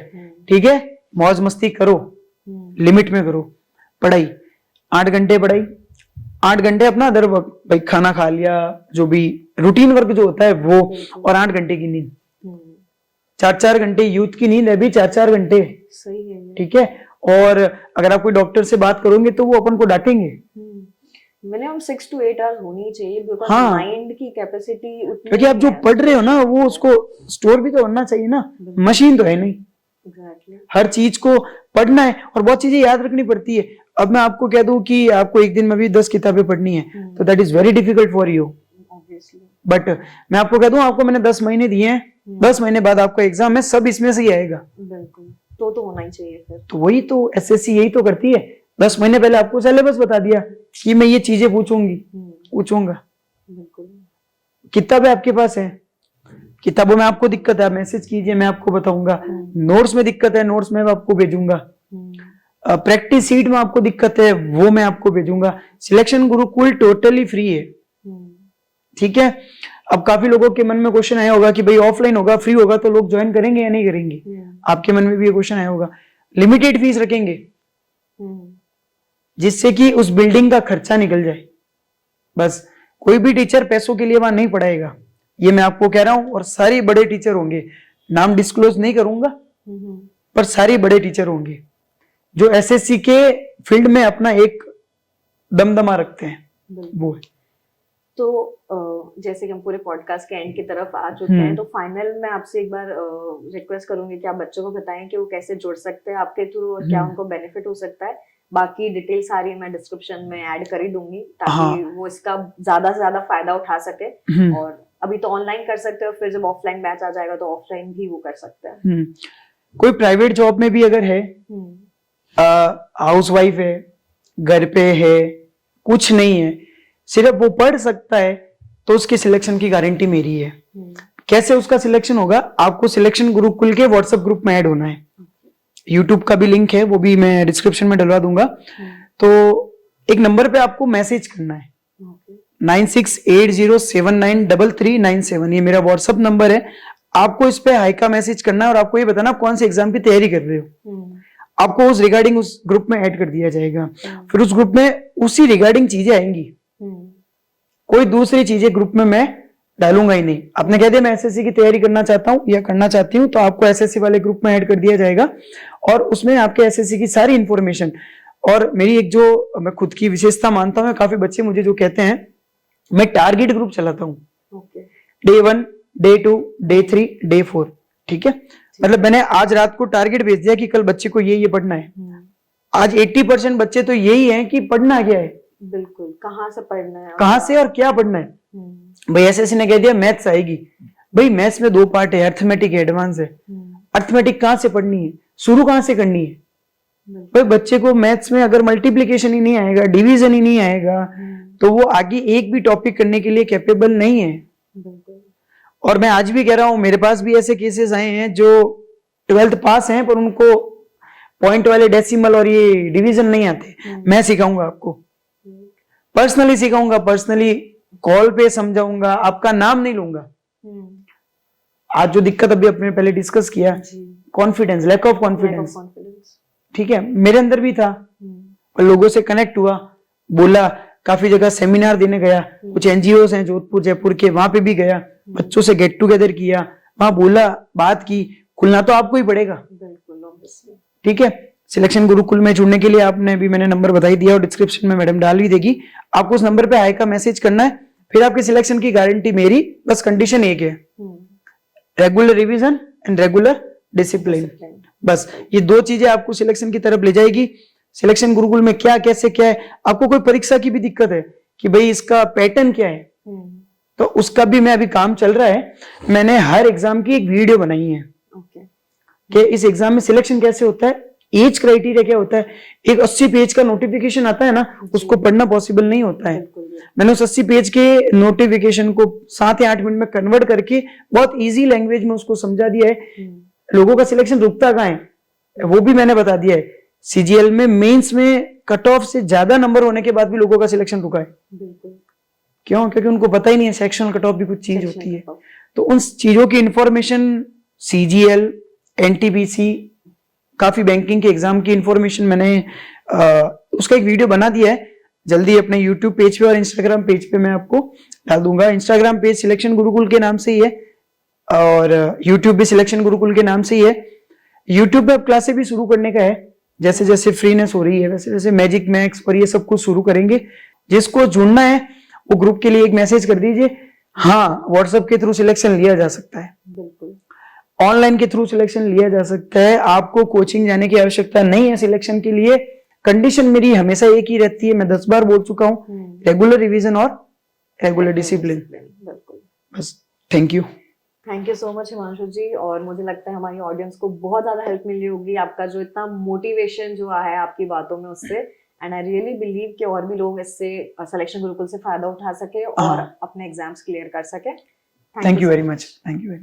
ठीक है। मौज मस्ती करो, लिमिट में करो पढ़ाई। 8 घंटे पढ़ाई, 8 घंटे अपना अदर वर्क, भाई खाना खा लिया, जो भी रूटीन वर्क जो होता है वो, और 8 घंटे की नींद, 4-4 घंटे यूथ की नींद है भी, 4-4 घंटे, सही है, ठीक है। और अगर आप कोई डॉक्टर से बात करोगे तो वो अपन को डांटेंगे, मिनिमम 6 to 8 आवर्स होनी चाहिए, बिकॉज़ माइंड की कैपेसिटी उतनी, क्योंकि आप जो पढ़ रहे हो ना वो उसको स्टोर भी तो करना चाहिए ना, मशीन तो है नहीं। हर चीज को पढ़ना है और बहुत चीजें याद रखनी पड़ती है। अब मैं आपको कह दूं कि आपको एक दिन में भी 10 किताबें पढ़नी है, तो that is very difficult for you, but मैं आपको कह दूं, आपको मैंने 10 महीने दिए हैं, 10 महीने बाद आपका एग्जाम है, सब इसमें से ही आएगा, बिल्कुल, तो होना ही चाहिए फिर। तो वही तो एसएससी यही तो करती है, 10 महीने पहले आपको सिलेबस बता दिया कि मैं ये चीजें पूछूंगा। किताबें आपके पास है, किताबों में आपको दिक्कत है, मैसेज कीजिए, मैं आपको बताऊंगा। नोट्स में दिक्कत है, नोट्स में आपको भेजूंगा। प्रैक्टिस सीट में आपको दिक्कत है, वो मैं आपको भेजूंगा। सिलेक्शन गुरुकुल टोटली फ्री है, ठीक है। अब काफी लोगों के मन में क्वेश्चन आया होगा कि भाई ऑफलाइन होगा, फ्री होगा तो लोग ज्वाइन करेंगे या नहीं करेंगे। आपके मन में भी ये क्वेश्चन आया होगा। लिमिटेड फीस रखेंगे जिससे कि उस बिल्डिंग का खर्चा निकल जाए, बस कोई भी टीचर पैसों के लिए वहां नहीं पढ़ाएगा, ये मैं आपको कह रहा हूं। और सारे बड़े टीचर होंगे, नाम डिस्क्लोज नहीं करूंगा, पर सारे बड़े टीचर होंगे जो एसएससी के फील्ड में अपना एक दमदमा रखते हैं, वो है। तो जैसे कि हम पूरे पॉडकास्ट के एंड की तरफ आ चुके हैं, तो फाइनल में आपसे एक बार रिक्वेस्ट करूंगी कि आप बच्चों को बताएं कि वो कैसे जुड़ सकते हैं आपके थ्रू और क्या उनको बेनिफिट हो सकता है। बाकी डिटेल सारी मैं डिस्क्रिप्शन में ऐड कर ही दूंगी ताकि वो इसका ज्यादा से ज्यादा फायदा उठा सके। और अभी तो ऑनलाइन कर सकते हो, फिर जब ऑफलाइन बैच आ जाएगा तो ऑफलाइन भी वो कर सकते हैं। कोई प्राइवेट जॉब में भी अगर है, हाउस वाइफ है, घर पे है, कुछ नहीं है, सिर्फ वो पढ़ सकता है, तो उसके सिलेक्शन की गारंटी मेरी है। कैसे उसका सिलेक्शन होगा? आपको सिलेक्शन गुरुकुल के व्हाट्सएप ग्रुप में ऐड होना है। यूट्यूब का भी लिंक है, वो भी मैं डिस्क्रिप्शन में डलवा दूंगा। तो एक नंबर पे आपको मैसेज करना है, 9680793397, ये मेरा व्हाट्सएप नंबर है। आपको इस पे हाई का मैसेज करना है और आपको ये बताना कौन से एग्जाम की तैयारी कर रहे हो। आपको उस रिगार्डिंग उस ग्रुप में ऐड कर दिया जाएगा। फिर उस ग्रुप में उसी रिगार्डिंग चीजें आएंगी, कोई दूसरी चीजें ग्रुप में मैं डालूंगा ही नहीं। आपने कह दिया मैं एसएससी की तैयारी करना चाहता हूं या करना चाहती हूं, तो आपको एसएससी वाले ग्रुप में ऐड कर दिया जाएगा और उसमें आपके एसएससी की सारी इंफॉर्मेशन। और मेरी एक जो मैं खुद की विशेषता मानता हूं, काफी बच्चे मुझे जो कहते हैं, मैं टारगेट ग्रुप चलाता हूं। डे 1, डे 2, डे 3, डे 4, ठीक है। मतलब मैंने आज रात को टारगेट भेज दिया कि कल बच्चे को ये पढ़ना है। आज 80% बच्चे तो यही हैं कि पढ़ना क्या है, बिल्कुल कहाँ से पढ़ना है, कहाँ से और क्या पढ़ना है। भाई एसएससी ने कह दिया मैथ्स आएगी, भाई मैथ्स में 2 पार्ट है, अर्थमेटिक है, एडवांस है। अर्थमेटिक कहाँ से पढ़नी है, शुरू कहाँ से करनी है? भाई बच्चे को मैथ्स में अगर मल्टीप्लिकेशन ही नहीं आएगा, डिवीजन ही नहीं आएगा, तो वो आगे एक भी टॉपिक करने के लिए कैपेबल नहीं है। और मैं आज भी कह रहा हूं, मेरे पास भी ऐसे केसेस आए हैं जो 12th पास हैं पर उनको पॉइंट वाले डेसिमल और ये डिवीजन नहीं आते। मैं सिखाऊंगा आपको, पर्सनली सिखाऊंगा, पर्सनली कॉल पे समझाऊंगा, आपका नाम नहीं लूंगा। आज जो दिक्कत अभी अपने पहले डिस्कस किया, कॉन्फिडेंस, लैक ऑफ कॉन्फिडेंस, ठीक है, मेरे अंदर भी था। लोगों से कनेक्ट हुआ, बोला, काफी जगह सेमिनार देने गया, कुछ एनजीओ हैं जोधपुर जयपुर के, वहां पे भी गया, बच्चों से गेट टुगेदर किया, वहां बोला, बात की। खुलना तो आपको ही पड़ेगा, ठीक है। सिलेक्शन गुरुकुल में जुड़ने के लिए आपने भी, मैंने नंबर बता ही दिया और डिस्क्रिप्शन में मैडम डाल भी देगी। आपको उस नंबर पे हाई का मैसेज करना है, फिर आपके सिलेक्शन की गारंटी मेरी। बस कंडीशन एक है, regular revision and regular discipline. बस ये 2 चीजें आपको सिलेक्शन की तरफ ले जाएगी। सिलेक्शन गुरुकुल में क्या, कैसे, क्या है। आपको कोई परीक्षा की भी दिक्कत है कि भाई इसका पैटर्न क्या है, तो उसका भी मैं अभी काम चल रहा है। मैंने हर एग्जाम की एक वीडियो बनाई है कि इस एग्जाम में सिलेक्शन कैसे होता है, एज क्राइटेरिया क्या होता है। एक 80 पेज का नोटिफिकेशन आता है ना, उसको पढ़ना पॉसिबल नहीं होता है। मैंने उस 80 पेज के नोटिफिकेशन को 7 या 8 मिनट में कन्वर्ट करके बहुत इजी लैंग्वेज में उसको समझा दिया है। लोगों का सिलेक्शन रुकता कहाँ है वो भी मैंने बता दिया है। सीजीएल में मेंस में कट ऑफ से ज्यादा नंबर होने के बाद भी लोगों का सिलेक्शन रुका है। क्यों? क्योंकि उनको पता ही नहीं है सेक्शनल कट ऑफ भी कुछ चीज होती है। तो उन चीजों की इंफॉर्मेशन सीजीएल, एनटीपीसी, काफी बैंकिंग के एग्जाम की इंफॉर्मेशन मैंने उसका एक वीडियो बना दिया है। जल्दी अपने यूट्यूब पेज पे और इंस्टाग्राम पेज पे मैं आपको डाल दूंगा। इंस्टाग्राम पेज सिलेक्शन गुरुकुल के नाम से ही है और यूट्यूब भी सिलेक्शन गुरुकुल के नाम से ही है। यूट्यूब पे अब क्लासेस भी शुरू करने का है, जैसे जैसे फ्रीनेस हो रही है वैसे वैसे मैजिक मैक्स पर ये सब कुछ शुरू करेंगे। जिसको जुड़ना है वो ग्रुप के लिए एक मैसेज कर दीजिए। हाँ, व्हाट्सएप के थ्रू सिलेक्शन लिया जा सकता है, बिल्कुल ऑनलाइन के थ्रू सिलेक्शन लिया जा सकता है। आपको कोचिंग जाने की आवश्यकता नहीं है सिलेक्शन के लिए। कंडीशन मेरी हमेशा एक ही रहती है, मैं 10 बार बोल चुका हूँ, रेगुलर रिवीजन और रेगुलर डिसिप्लिन। बस, thank you so much Himanshu ji. और मुझे लगता है हमारी ऑडियंस को बहुत ज्यादा हेल्प मिली होगी आपका जो इतना मोटिवेशन जो है आपकी बातों में उससे। एंड आई रियली बिलीव कि और भी लोग इससे सिलेक्शन गुरुकुल से फायदा उठा सके और अपने एग्जाम्स क्लियर कर सके। Thank you very much. Thank you.